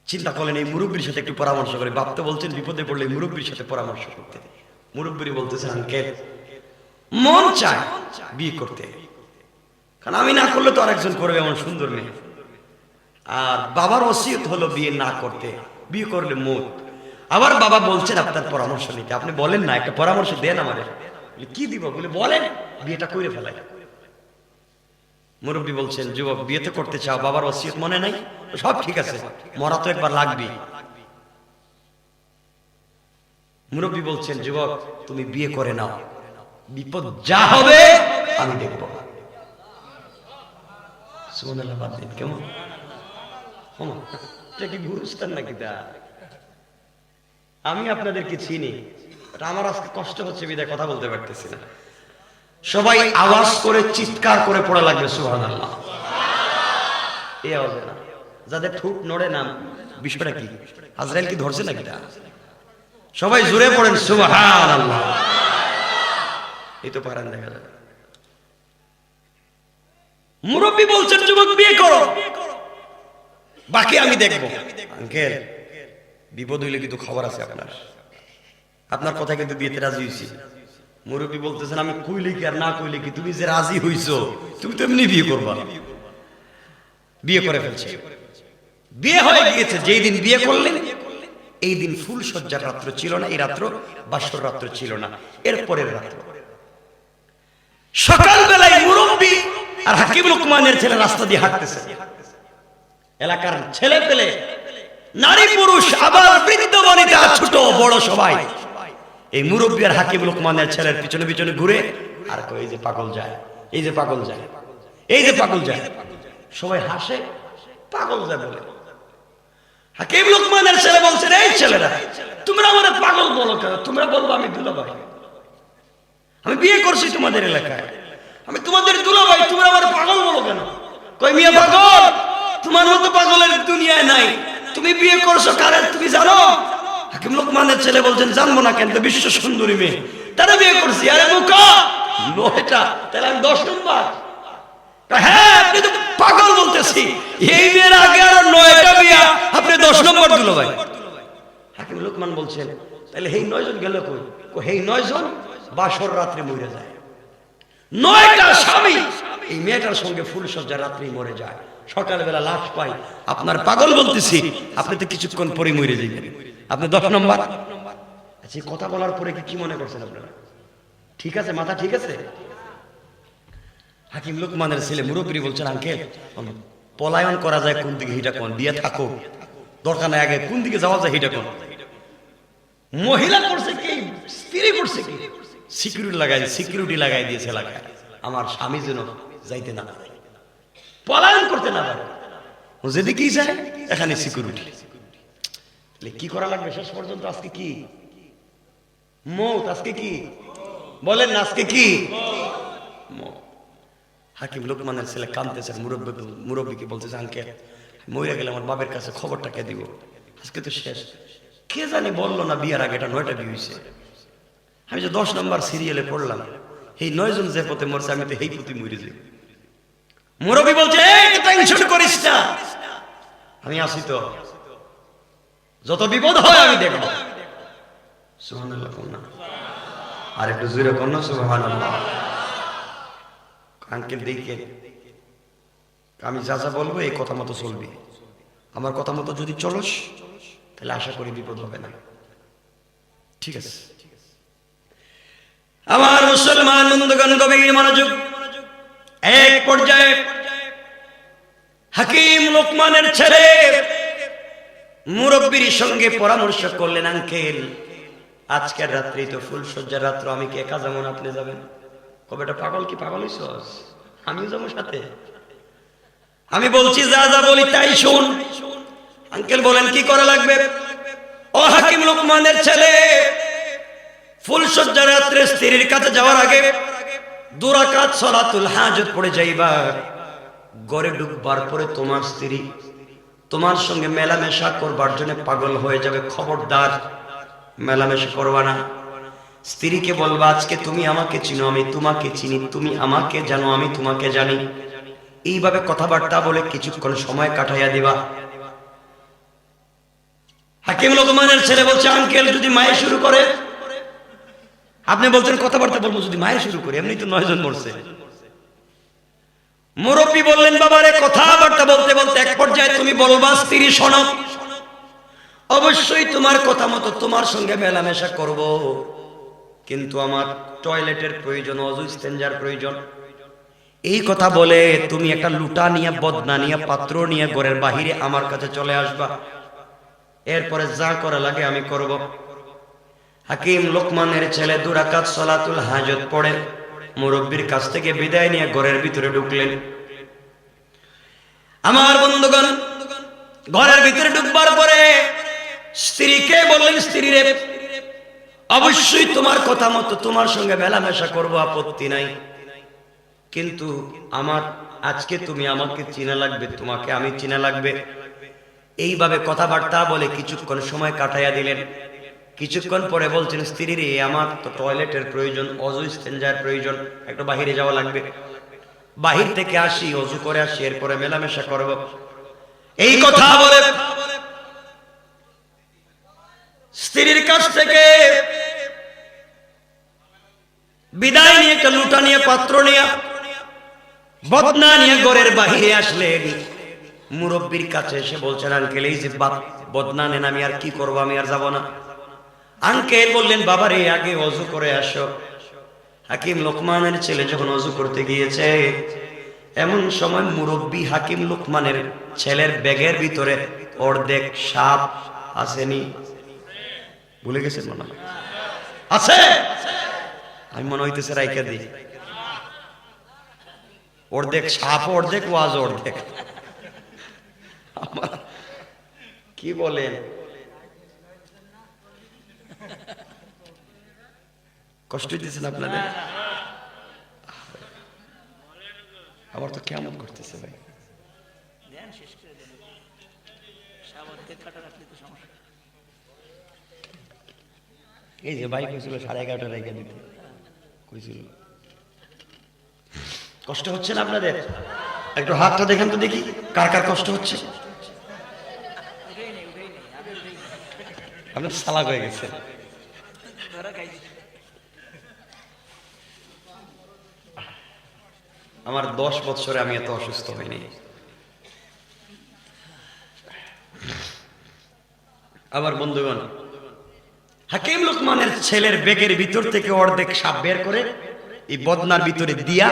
চিন্তা করলেন এই মুরব্বীর সাথে একটু পরামর্শ করে। বাপ তো বলছেন বিপদে পড়লে মুরব্বীর সাথে পরামর্শ করতে। মুরব্বী বলতেছেন আঙ্কেল মন চায় বিয়ে করতে, কারণ আমি না করলে তো আরেকজন করবে এমন সুন্দর মেয়ে। আর বাবার ওসিয়ত হলো বিয়ে না করতে, বিয়ে করলে মত। আবার বাবা বলছেন আপনার পরামর্শ নিতে। আপনি বলেন না, একটা পরামর্শ দেন আমাদের। কি দিব বলে বলেন, বিয়েটা করে ফেলাই। মুরব্বী বলছেন যুবক বিয়ে তো করতে চাও, বাবার ওসিয়ত মনে নাই, সব ঠিক আছে, মরা তো একবার লাগবে। মুরব্বী বলছেন যুবক তুমি বিয়ে করে নাও, বিপদ যা হবে আমি দেখব। সুবহানাল্লাহ। বাদ দিন কেমন? এটা কি গুরুস্থান নাকি? আমি আপনাদেরকে চিনি, আমার আজকে কষ্ট হচ্ছে বিদায় কথা বলতে পারতেছি না। সবাই আওয়াজ করে চিৎকার করে পড়া লাগবে সুবহানাল্লাহ। এই আওয়াজে না, যাদের ঠোঁট নড়ে না, বিষয়টা কি? আজরাইল কি ধরছে নাকি? সবাই জোরে পড়েন সুবহানাল্লাহ। এই তো পারেন, দেখা যায়। মুরব্বী বলছেন যুবক বিয়ে করো, বাকি আমি দেখবো। আঙ্কেল বিপদ হইলে কিন্তু খবর আছে আপনার, আপনার কথা কিন্তু বিয়েতে রাজি হয়েছি। মুরব্বী বলতেছেন আমি কইলে কি আর না কইলে কি, তুমি যে রাজি হইছো তুমি তো এমনি বিয়ে করবা। বিয়ে করে ফেলছে, বিয়ে হয়ে গিয়েছে। যেই দিন বিয়ে করলেন এই দিন ফুল সজ্জার রাত্র ছিল না, এই রাত্র বাসর রাত্র ছিল না, এর পরের রাত্র। সকালবেলায় মুরব্বী আর হাকিম লোকমানের ছেলে রাস্তা দিয়ে হাঁটতেছে। এলাকার ছেলে পেলে, নারী পুরুষ, আবার বৃদ্ধ বনিতা, ছোট বড় সবাই এই মুরব্বী আর হাকিম লোকমানের ছেলের পিছনে পিছনে ঘুরে আর এই যে পাগল যায়, এই যে পাগল যায়, এই যে পাগল যায়। সবাই হাসে, পাগল যায় বলে। হাকিম লোকমানের ছেলে বলছেন এই ছেলেরা তোমরা আমাদের পাগল বলো কেন? তোমরা বলবো আমি দুলাভাই, আমি বিয়ে করছি তোমাদের এলাকায়, আমি তোমাদের দুলাভাই, তোমরা আমার পাগল বলো কেন? কই মিয়া পাগল, তোমার মতো পাগলের দুনিয়ায় নাই। তুমি বিয়ে করছো কারে তুমি জানো? হাকিম লোকমানের ছেলে বলছেন জানবো না কেন, তো বিশ্ব সুন্দরী মেয়ে, তারা বিয়ে করছি। আরে মুখা নয়টা, তাহলে আমি 10 নম্বর। হ্যাঁ আপনি তো পাগল বলতেছি, এই মেয়ের আগে আরো 9টা বিয়া, আপনি 10 নম্বর দুলাভাই। হাকিম লোকমান বলছেন তাহলে এই 9 জন গেল কই? এই 9 জন বাসর রাত্রে মরে যায়। 9টা স্বামী এই মেয়েটার সঙ্গে ফুল সজ্জা রাত্রি মরে যায়। সকালবেলা লাশ পাই, আপনার পাগল বলতেছি, আপনি তো কিছুক্ষণ পরে মরে যাবেন। আপনি 10 নম্বর। আচ্ছা, কথা বলার পরে কি মনে করছেন আপনারা? ঠিক আছে, মাথা ঠিক আছে? হাকিম লোকমানের ছেলে মুরব্বী বলছেন, আঙ্কেল পলায়ন করা যায় কোন দিকে, হিটা কোন দিয়ে থাকো, দরকার নাই, আগে কোন দিকে যাওয়া যায় হিটা কোন। মহিলা করছে কি, স্ত্রী করছে কি, সিকিউরিটি লাগাই দিয়েছে এলাকায়, আমার স্বামী যেন যাইতে না পারে, পলায়ন করতে না পারে। যেদিকেই যায় এখানে সিকিউরিটি। কি করা লাগবে শেষ পর্যন্ত? আজকে কি মৌত, আজকে কি বলেন না, আজকে কি মৌত। হাকিম লোকমানের ছেলে কাঁদতেছেন, মুরব্বীকে বলতেছে, আঙ্কেল মইরা গেলে আমার বাবার কাছে খবরটা কে দিব, আজকে তো শেষ। কে জানি বললো না বিয়ার আগে, এটা 9টা বিয়ে হয়েছে। আমি যে 10 নম্বর সিরিয়ালে পড়লাম, এই 9 জন যে পথে মরছে, আমি তো এই পথে মরে যাই। মুরব্বী বলছে, টেনশন করিস না, আমি আসি তো, যত বিপদ হয় আমি দেখব। সুবহানাল্লাহ কন্যা, আর একটু জোরে কন্যা সুবহানাল্লাহ। আঙ্কেল দেখে আমি যা যা বলবো এই কথা মতো চলবি, আমার কথা মতো যদি চলস তাহলে আশা করি বিপদ হবে না, ঠিক আছে? আমার মুসলমান বন্ধুগণ, গভীর মনোযোগ। এক পর্যায়ে হাকিম লোকমানের ছেলে মুরব্বীর সঙ্গে পরামর্শ করলেন, আঙ্কেল আজকের রাত্রি তো ফুলসজ্জার রাত্র, আমি কি একা যাবো না, আপনি যাবেন? কবে এটা পাগল, কি পাগল হইছস? আমিও যাবো সাথে। আমি বলছি যা যা বলি তাই শোন। আঙ্কেল বলেন কি করা লাগবে? ও হাকিম লোকমানের ছেলে, ফুলসজ্জার রাত্রে স্ত্রীর কাছে যাওয়ার আগে 2 রাকাত সালাতুল হাজত পড়ে যাইবা। ঘরে ঢুকবার পরে তোমার স্ত্রী তোমার সঙ্গে মেলামেশা করবার জন্য পাগল হয়ে যাবে, খবরদার মেলামেশা করবা না। স্ত্রীকে বলবা, আজকে তুমি আমাকে চিনো, আমি তোমাকে চিনি, তুমি আমাকে জানো, আমি তোমাকে জানি। এইভাবে কথাবার্তা বলে কিছুক্ষণ সময় কাটাইয়া দিবা। হাকিম লোকমানের ছেলে বলছে, আঙ্কেল যদি মায়ের শুরু করে? আপনি বলছেন কথাবার্তা বলবো, যদি মায়ের শুরু করে, এমনি তো 9 জন মরছে। মুরব্বী বললেন, বাবারে কথাবার্তা বলতে বলতে এক পর্যায়ে তুমি বলবা, স্ত্রী শোনো, অবশ্যই তোমার কথা মতো তোমার সঙ্গে মেলামেশা করব, কিন্তু আমার টয়লেটের প্রয়োজন, অজু ইস্তেঞ্জার প্রয়োজন। এই কথা বলে তুমি একটা লুটা নিয়ে, বদনা নিয়ে, পাত্র নিয়ে ঘরের বাহিরে আমার কাছে চলে আসবা, এরপরে যা করা লাগে আমি করব। হাকিম লোকমানের ছেলে 2 রাকাত সালাতুল হাজত পড়ে মুরব্বীর কাছ থেকে বিদায় নিয়ে ঘরের ভিতরে ঢুকলেন। আমার বন্ধুগণ, ঘরের ভিতরে ঢুকবার পরে স্ত্রীকে বললেন, স্ত্রী রে, অবশ্যই তোমার কথা মতো তোমার সঙ্গে মেলামেশা করব, আপত্তি নাই, কিন্তু আমার আজকে তুমি আমাকে চিনা লাগবে, তোমাকে আমি চিনা লাগবে। এইভাবে কথাবার্তা বলে কিছুক্ষণ সময় কাটাইয়া দিলেন। কিছুক্ষণ পরে বলছেন, স্ত্রী রে, আমার তো টয়লেটের প্রয়োজন, অজু ইস্তেঞ্জার প্রয়োজন, একটু বাহিরে যাওয়া লাগবে, বাহির থেকে আসি, অজু করে আসি, এরপরে মেলামেশা করব। এই কথা বলে স্ত্রীর কাছ থেকে বিদায় নিয়ে একটা লুটা নিয়ে, পাত্র নিয়ে, বদনা নিয়ে ঘরের বাহিরে আসলেন। মুরব্বীর কাছে এসে বলছেন, আঙ্কেল এই যে বদনা নেন, আমি আর কি করবো, আমি আর যাব না। আঙ্কেল বললেন, বাবারে আগে অজু করে আসো। হাকিম লোকমানের ছেলে যখন অজু করতে গিয়েছে, এমন সময় মুরব্বী হাকিম লোকমানের ছেলের ব্যাগের ভিতরে অর্ধেক সাপ আসেনি, ভুলে গেছেন মনে হয়? আছে, আমি মনে হইতেছে রাইখা দিই। অর্ধেক সাপ, অর্ধেক ওয়াজ, অর্ধেক। কি বলেন, কষ্ট দিচ্ছেন আপনাদের? আমার তো কেমন করতেছে ভাই। এই যে ভাই কইছিল 11:30 রেখে দিতে, কইছিল। কষ্ট হচ্ছে না আপনাদের? একটু হাতটা দেখেন তো দেখি, কার কার কষ্ট হচ্ছে। আপনার সালাক হয়ে গেছে। আমার 10 বছরে আমি এত অসুস্থ হইনি। আবার বন্ধুগণ, হাকিম লোকমানের ছেলের বেগের ভিতর থেকে অর্ধেক সাপ বের করে এই বদনার ভিতরে দিয়া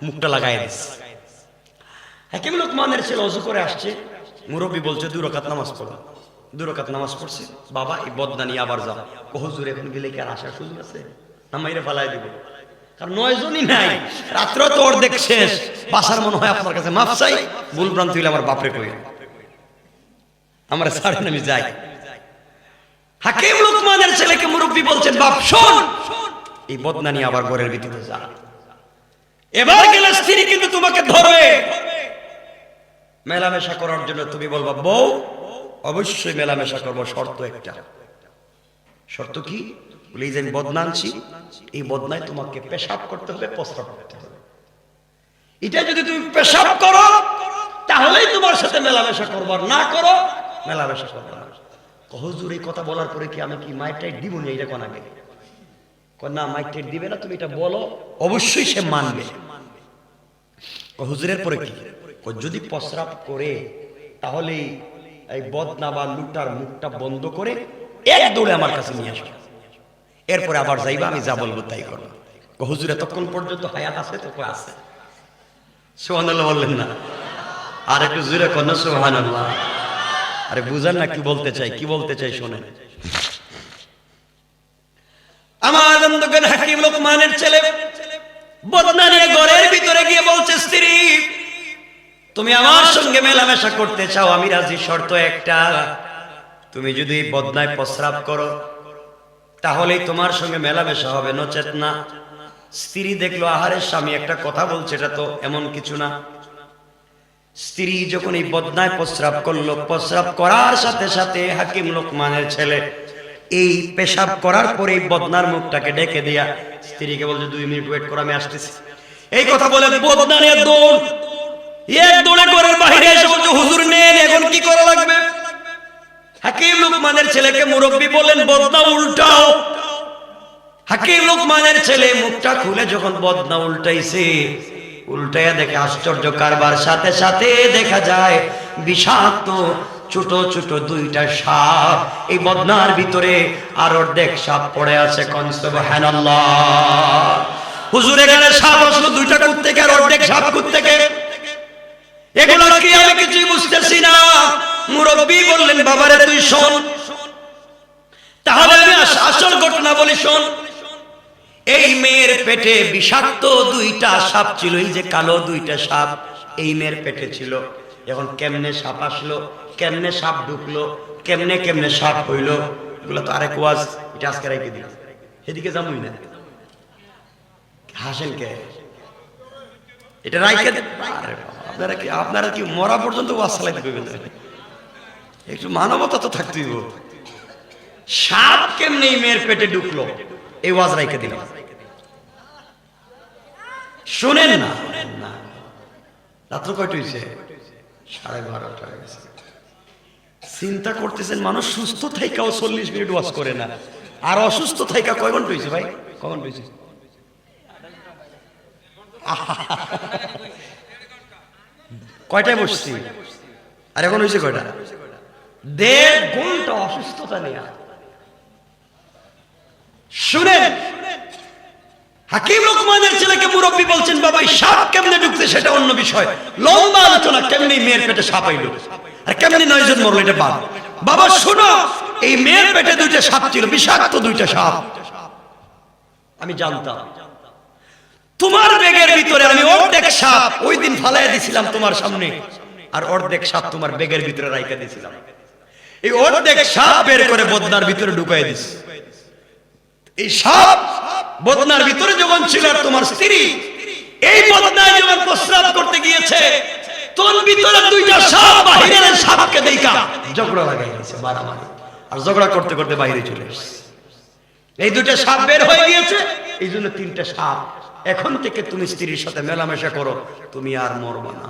মুখটা লাগাই দিচ্ছে। হাকিম লোকমানের ছেলে ওযু করে আসছে, মুরব্বী বলছে 2 রাকাত নামাজ পড়ো। 2 রাকাত নামাজ পড়ছে, বাবা এই বদনা নিয়ে আবার যাও। ও হুজুর এখন গেলে কি আর আসার সুযোগ আছে? নামাইরে ফালাই দিব, কারণ 9 জনই নাই, রাত্র তো অর্ধেক শেষ। বাসার মনে হয় আপনার কাছে মাফ চাই, ভুল ভ্রান্তি হইলে আমার বাপরে কই, আমরা ছাড়েন আমি যাই। হাকিম লোকমানের ছেলেকে মুরব্বী বলছেন, বাপ শোন, এই বদনা নিয়ে আবার ঘরের ভিতরে যা। এবার গেলে স্ত্রী কিন্তু তোমাকে ধরবে। মেলামেশা করার জন্য তুমি বলবা, বউ অবশ্যই মেলামেশা করবো, শর্ত একটা। শর্ত কি? বলে যে আমি বদনা আনছি, এই বদনায় তোমাকে পেশাব করতে হবে, প্রস্রাব করতে হবে। এটা যদি তুমি পেশাব করো তাহলেই তোমার সাথে মেলামেশা করবো, আর না করো মেলামেশা করবো না। হুজুর এই কথা বলার পরে কি আমি কি মাইক টাইট দিব না? এটা কোন আগে না, মাইক টাইট দিবে না, তুমি এটা বলো, অবশ্যই সে মানবে। হুজুরের পরে কি? যদি প্রস্রাব করে তাহলে এই বদনা বা লুটার মুখটা বন্ধ করে এক দৌড়ে আমার কাছে নিয়ে আসবে, এরপরে আবার যাইবা, আমি যা বলবো তাই করবো। হুজুর এতক্ষণ পর্যন্ত হায়াত আছে? তো আছে। সুবহানাল্লাহ বললেন না? আর একটু জোরে কর না সুবহানাল্লাহ। আরে বুঝেন না কি বলতে চাই, কি বলতে চাই শোনেন। আমার বন্ধুগণ, হাকিম লোকমানের ছেলে বদনা নিয়ে ঘরের ভিতরে গিয়ে বলছে, স্ত্রী তুমি আমার সঙ্গে মেলামেশা করতে চাও, আমি রাজি, শর্ত একটা, তুমি যদি বদনায় প্রস্রাব করো তাহলেই তোমার সঙ্গে মেলামেশা হবে, নচেত না। স্ত্রী দেখলো, আহারে স্বামী একটা কথা বলছে, এটা তো এমন কিছু না। স্ত্রী যখন এই বদনায় প্রস্রাব করলো, প্রস্রাব করার সাথে সাথে হাকিম লোকমানের ছেলে এই পেশাব করার পরে এই বদনার মুখটাকে ডেকে দিয়া স্ত্রীকে বলছে, 2 মিনিট ওয়েট করো, আমি আসতেছি। এই কথা বলে বদনা নিয়ে দৌড়, এক দৌড়ে ঘরের বাইরে এসে বলছে, হুজুর নেন, এখন কি করা লাগবে? হাকিম লোকমানের ছেলেকে মুরব্বী বলেন, বদনা উল্টাও। হাকিম লোকমানের ছেলে মুখটা খুলে যখন বদনা উল্টাইছে, উল্টাইয়া দেখে আশ্চর্য কারবার, সাথে সাথে দেখা যায় বিষাক্ত ছোট ছোট 2টা সাপ এই বদনার ভিতরে, আর অর্ধেক সাপ পড়ে আছে। কোন সুবহানাল্লাহ। হুজুর এখানে সাপ আসলো 2টা কোথা থেকে, আর অর্ধেক সাপ কোথা থেকে? এগুলো কি আমি কিছুই বুঝতেছি না। মুরব্বী বললেন, বাবারে তুই শোন, তাহলে আমি আসল ঘটনা বলি, শোন। এই মেয়ের পেটে বিষাক্ত 2টা সাপ ছিল, এই যে কালো 2টা সাপ এই মেয়ের পেটে ছিল। এখন কেমনে সাপ আসলো, কেমনে সাপ ঢুকলো, কেমনে কেমনে সাপ হইলো, এগুলো তো আরেক ওয়াজ, এটা আজকে রেখে দিই, সেদিকে যাবই না। হাসেন কে? এটা রাইখে আপনারা কি মরা পর্যন্ত ওয়াজ চালাইতে পারবেন? একটু মানবতা তো থাকতেই। সাপ কেমনে এই মেয়ের পেটে ঢুকলো, এই ওয়াজ রাইখে দিলাম, শুনেন না। রাত্র কয়টা হয়েছে? 12:30 হয়ে গেছে। চিন্তা করতেছেন, মানুষ সুস্থ থাইকাও 40 মিনিট ওয়াজ করে না, আর অসুস্থ থাইকা কয় ঘন্টা হয়েছে ভাই? কয় ঘন্টা হয়েছে? কয়টায় বসছি, আর এখন হয়েছে কয়টা? 1.5 ঘন্টা অসুস্থতা নেয়া। শুনেন, হাকিম লোকমানের ছেলেকে মুরব্বী বলছেন, বাবা এই সাপ কেমনে ঢুকছে সেটা অন্য বিষয়, লম্বা আলোচনা, কেমনে মেয়ের পেটে সাপ আইলো আর কেমনে 9 জন মরলো এটা বাদ। বাবা শোনো, এই মেয়ের পেটে 2টা সাপ ছিল, বিষাক্ত 2টা সাপ। আমি জানতাম তোমার বেগের ভিতরে আমি অর্ধেক সাপ ওই দিন ফালাইয়া দিছিলাম তোমার সামনে, আর অর্ধেক সাপ তোমার বেগের ভিতরে রাইখা দিছিলাম। এই অর্ধেক সাপ বের করে বদনার ভিতরে ঢুকাই দিছি। এই সাপ বদনার ভিতরে যখন ছিল, আর তোমার স্ত্রী এই বদনায় যখন প্রস্রাব করতে গিয়েছে, তোর ভিতরে 2টা সাপ বাহিরের সাপকে দেখা ঝগড়া লাগাই দিয়েছে, মারামারি, আর ঝগড়া করতে করতে বাইরে চলে এসেছে। এই 2টা সাপ বের হয়ে গিয়েছে, এই জন্য 3টা সাপ। এখন থেকে তুমি স্ত্রীর সাথে মেলামেশা করো, তুমি আর মরবা না।